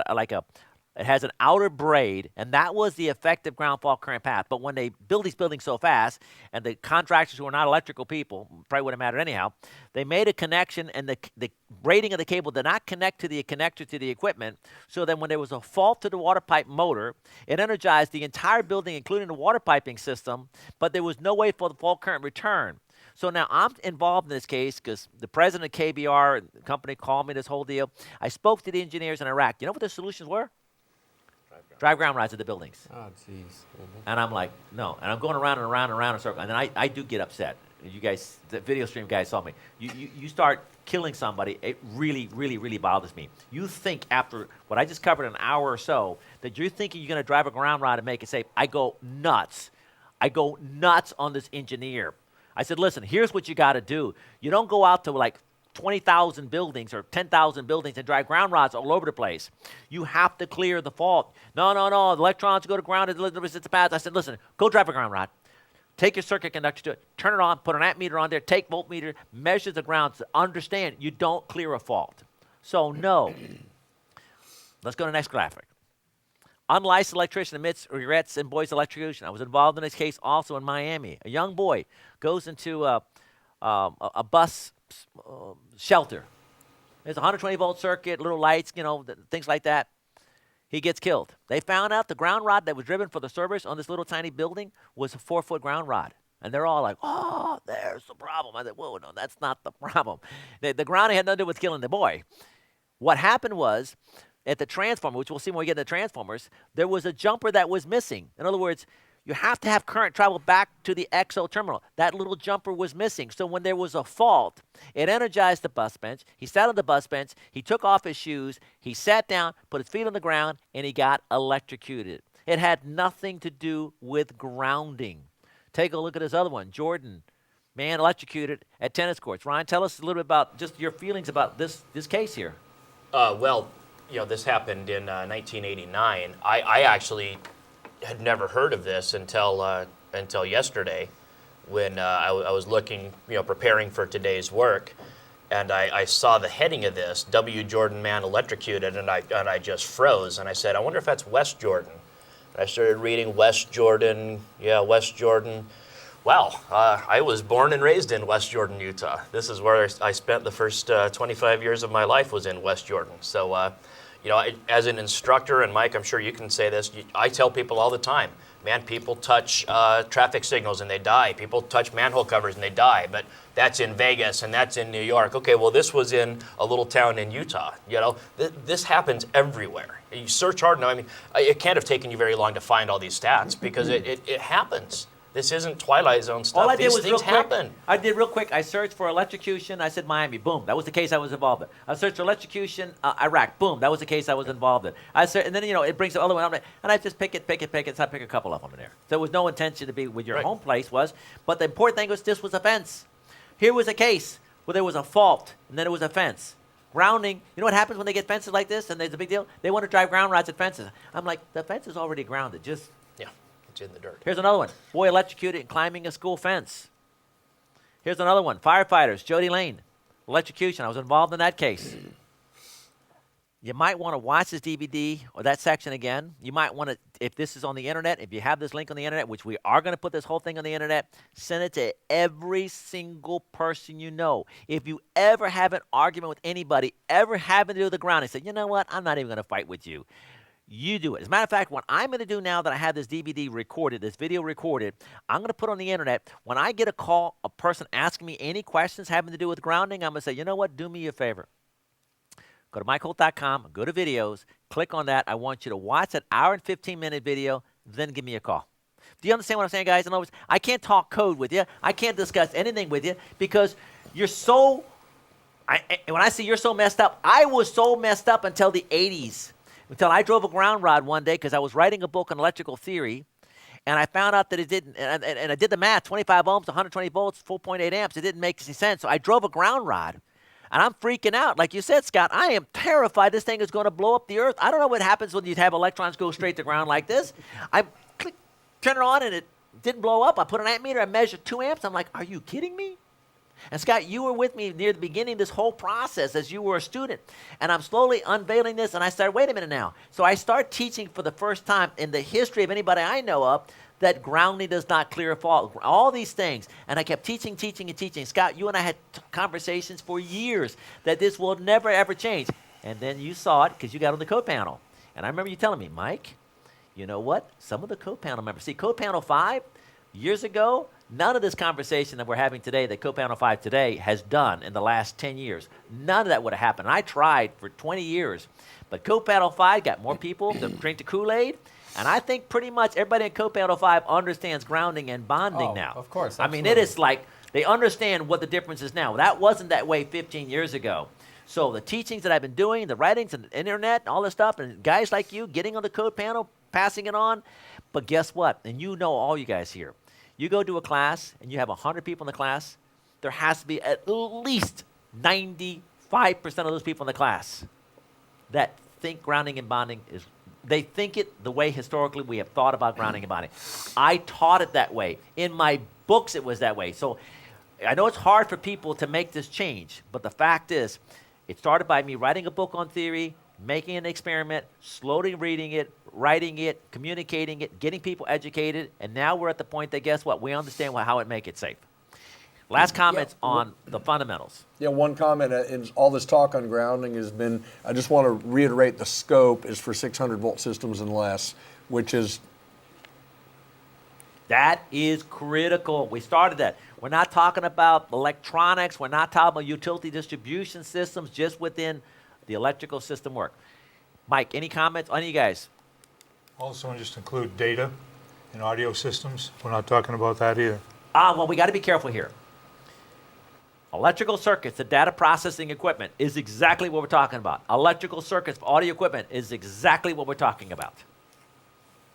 it has an outer braid, and that was the effective ground fault current path. But when they build these buildings so fast, and the contractors who are not electrical people, probably wouldn't matter anyhow, they made a connection, and the braiding of the cable did not connect to the connector to the equipment, so then when there was a fault to the water pipe motor, it energized the entire building, including the water piping system, but there was no way for the fault current return. So now I'm involved in this case because the president of KBR and the company called me this whole deal. I spoke to the engineers in Iraq. You know what the solutions were? Drive ground rods at the buildings. Oh, jeez. Mm-hmm. And I'm like, no. And I'm going around and around and around in a circle. And then I do get upset. You guys, the video stream guys saw me. You start killing somebody, it really, really, really bothers me. You think after what I just covered an hour or so, that you're thinking you're going to drive a ground rod and make it safe. I go nuts. I go nuts on this engineer. I said, listen, here's what you got to do. You don't go out to like 20,000 buildings or 10,000 buildings and drive ground rods all over the place. You have to clear the fault. No. The electrons go to ground. It's the path. I said, listen, go drive a ground rod. Take your circuit conductor to it. Turn it on. Put an amp meter on there. Take voltmeter. Measure the ground. Understand, you don't clear a fault. So, no. Let's go to the next graphic. Unlicensed electrician admits regrets in boy's electrocution. I was involved in this case also in Miami. A young boy goes into a bus shelter. There's a 120-volt circuit, little lights, things like that. He gets killed. They found out the ground rod that was driven for the service on this little tiny building was a 4-foot ground rod. And they're all like, oh, there's the problem. I said, whoa, no, that's not the problem. The grounding had nothing to do with killing the boy. What happened was, at the transformer, which we'll see when we get to the transformers, there was a jumper that was missing. In other words, you have to have current travel back to the XO terminal. That little jumper was missing. So when there was a fault, it energized the bus bench. He sat on the bus bench. He took off his shoes. He sat down, put his feet on the ground, and he got electrocuted. It had nothing to do with grounding. Take a look at this other one. Jordan, man electrocuted at tennis courts. Ryan, tell us a little bit about just your feelings about this case here. Well, this happened in 1989. I actually had never heard of this until yesterday, when I was looking, preparing for today's work, and I saw the heading of this: W. Jordan man electrocuted, and I just froze, and I said, I wonder if that's West Jordan. And I started reading West Jordan. Yeah, West Jordan. Wow, I was born and raised in West Jordan, Utah. This is where I spent the first 25 years of my life, was in West Jordan. So, as an instructor, and Mike, I'm sure you can say this, I tell people all the time, man, people touch traffic signals and they die. People touch manhole covers and they die. But that's in Vegas and that's in New York. Okay, well, this was in a little town in Utah. This happens everywhere. You search hard now. I mean, it can't have taken you very long to find all these stats, because it happens. This isn't Twilight Zone stuff. All I did These was things real quick. happen. I did real quick. I searched for electrocution. I said Miami. Boom. That was the case I was involved in. I searched for electrocution, Iraq. Boom. That was the case I was involved in. And then it brings the other one up, and I just pick it. So I pick a couple of them in there. So there was no intention to be with your Right. home place but the important thing was this was a fence. Here was a case where there was a fault, and then it was a fence. Grounding. You know what happens when they get fences like this, and there's a big deal? They want to drive ground rods at fences. I'm like, the fence is already grounded. Just. Yeah, it's in the dirt. Here's another one. Boy electrocuted and climbing a school fence. Here's another one. Firefighters, Jody Lane. Electrocution. I was involved in that case. You might want to watch this DVD or that section again. You might want to, if this is on the internet, if you have this link on the internet, which we are going to put this whole thing on the internet, send it to every single person you know. If you ever have an argument with anybody, ever having to do with the ground, and say, you know what, I'm not even going to fight with you. You do it. As a matter of fact, what I'm going to do now that I have this DVD recorded, this video recorded, I'm going to put on the internet. When I get a call, a person asking me any questions having to do with grounding, I'm going to say, you know what, do me a favor. Go to MikeHolt.com, go to videos, click on that. I want you to watch that hour and 15-minute video, then give me a call. Do you understand what I'm saying, guys? In other words, I can't talk code with you. I can't discuss anything with you because you're so, when I say you're so messed up, I was so messed up until the 80s. Until I drove a ground rod one day because I was writing a book on electrical theory, and I found out that it didn't, and I did the math, 25 ohms, 120 volts, 4.8 amps. It didn't make any sense. So I drove a ground rod, and I'm freaking out. Like you said, Scott, I am terrified this thing is going to blow up the earth. I don't know what happens when you have electrons go straight to ground like this. I turn it on, and it didn't blow up. I put an ammeter, I measured 2 amps. I'm like, are you kidding me? And Scott, you were with me near the beginning of this whole process as you were a student. And I'm slowly unveiling this, and I started, wait a minute now. So I start teaching for the first time in the history of anybody I know of that grounding does not clear a fault. All these things. And I kept teaching. Scott, you and I had conversations for years that this will never, ever change. And then you saw it because you got on the code panel. And I remember you telling me, Mike, you know what? Some of the code panel members, see, code panel 5, years ago, none of this conversation that we're having today, that Code Panel 5 today has done in the last 10 years, none of that would have happened. I tried for 20 years, but Code Panel 5 got more people to drink the Kool-Aid, and I think pretty much everybody in Code Panel 5 understands grounding and bonding now. Of course, I mean, it absolutely. is like they understand what the difference is now. That wasn't that way 15 years ago. So the teachings that I've been doing, the writings and the internet and all this stuff, and guys like you getting on the code panel, passing it on, but guess what? And you know all you guys here. You go to a class and you have 100 people in the class, there has to be at least 95% of those people in the class that think grounding and bonding is, they think it the way historically we have thought about grounding and bonding. I taught it that way. In my books it was that way. So I know it's hard for people to make this change, but the fact is, it started by me writing a book on theory, making an experiment, slowly reading it, writing it, communicating it, getting people educated, and now we're at the point that, guess what, we understand how it make it safe. Last comments on the fundamentals. Yeah, one comment in all this talk on grounding has been, I just want to reiterate the scope is for 600 volt systems and less, which is... That is critical. We started that. We're not talking about electronics. We're not talking about utility distribution systems just within the electrical system work. Mike, any comments on you guys? Also, just include data and audio systems. We're not talking about that either. Well, we got to be careful here. Electrical circuits, the data processing equipment, is exactly what we're talking about. Electrical circuits, audio equipment is exactly what we're talking about.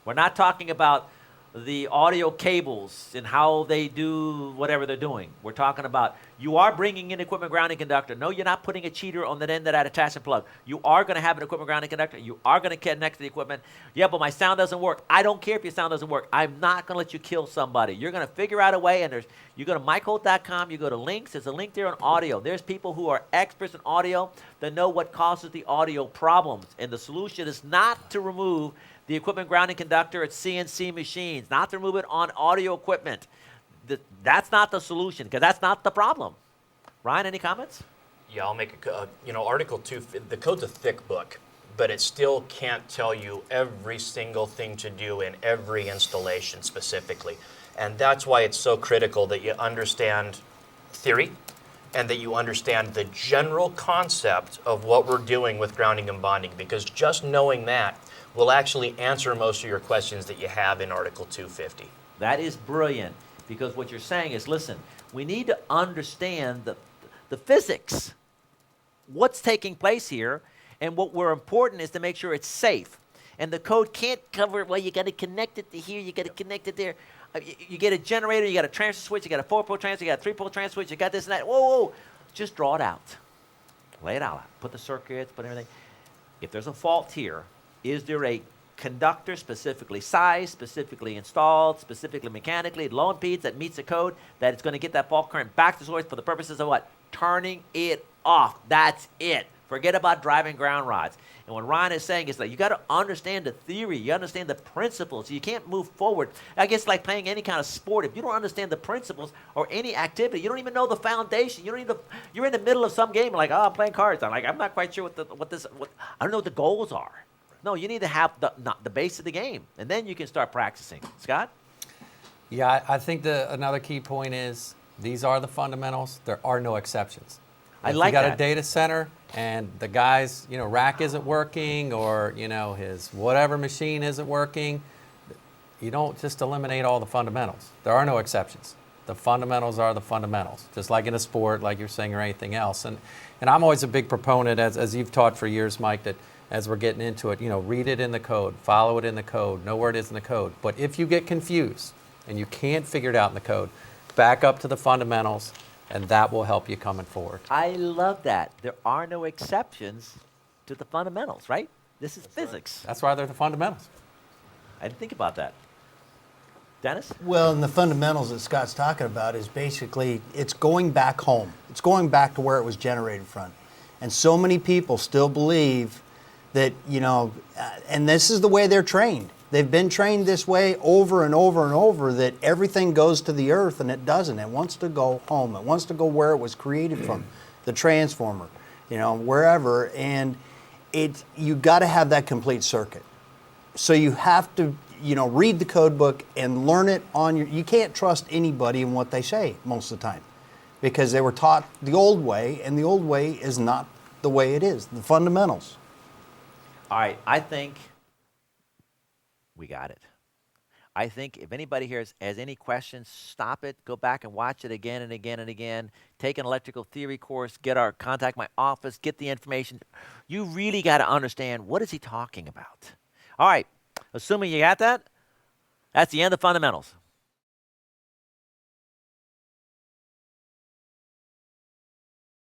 We're not talking about the audio cables and how they do whatever they're doing. We're talking about you are bringing in equipment grounding conductor. No, you're not putting a cheater on the end of that attachment plug. You are going to have an equipment grounding conductor. You are going to connect to the equipment. Yeah, but my sound doesn't work. I don't care if your sound doesn't work. I'm not going to let you kill somebody. You're going to figure out a way, and you go to MikeHolt.com, you go to links. There's a link there on audio. There's people who are experts in audio that know what causes the audio problems, and the solution is not to remove the equipment grounding conductor at CNC machines, not to remove it on audio equipment. That's not the solution, because that's not the problem. Ryan, any comments? Yeah, I'll make Article 2, the code's a thick book, but it still can't tell you every single thing to do in every installation specifically. And that's why it's so critical that you understand theory and that you understand the general concept of what we're doing with grounding and bonding, because just knowing that will actually answer most of your questions that you have in Article 250. That is brilliant, because what you're saying is, listen, we need to understand the physics, what's taking place here, and what we're important is to make sure it's safe. And the code can't cover, well, you got to connect it to here, you got to connect it there. You get a generator, you got a transfer switch, you got a 4-pole transfer, you got a 3-pole transfer switch, you got this and that. Whoa, just draw it out. Lay it out. Put the circuits, put everything. If there's a fault here, is there a conductor specifically sized, specifically installed, specifically mechanically, low impedance that meets the code, that it's going to get that fault current back to source for the purposes of what? Turning it off. That's it. Forget about driving ground rods. And what Ryan is saying is that you got to understand the theory, you understand the principles. You can't move forward. I guess like playing any kind of sport. If you don't understand the principles or any activity, you don't even know the foundation. You're in the middle of some game, like, oh, I'm playing cards. I'm not quite sure I don't know what the goals are. No, you need to have the base of the game, and then you can start practicing. Scott? Yeah, I think another key point is these are the fundamentals. There are no exceptions. I like you got that. a data center and the guy's, rack isn't working, or, his whatever machine isn't working, you don't just eliminate all the fundamentals. There are no exceptions. The fundamentals are the fundamentals, just like in a sport, like you're saying, or anything else. And I'm always a big proponent, as you've taught for years, Mike, that as we're getting into it, read it in the code, follow it in the code, know where it is in the code. But if you get confused and you can't figure it out in the code, back up to the fundamentals, and that will help you coming forward. I love that. There are no exceptions to the fundamentals, right? This is physics. That's why they're the fundamentals. I didn't think about that. Dennis? Well, and the fundamentals that Scott's talking about is basically it's going back home. It's going back to where it was generated from. And so many people still believe that, and this is the way they're trained. They've been trained this way over and over and over, that everything goes to the earth, and it doesn't. It wants to go home. It wants to go where it was created from, the transformer, wherever. And you got to have that complete circuit. So you have to, read the code book and learn it you can't trust anybody in what they say most of the time, because they were taught the old way, and the old way is not the way it is, the fundamentals. All right, I think we got it. I think if anybody here has any questions, stop it, go back and watch it again and again and again. Take an electrical theory course, contact my office, get the information. You really got to understand, what is he talking about? All right, assuming you got that, that's the end of fundamentals.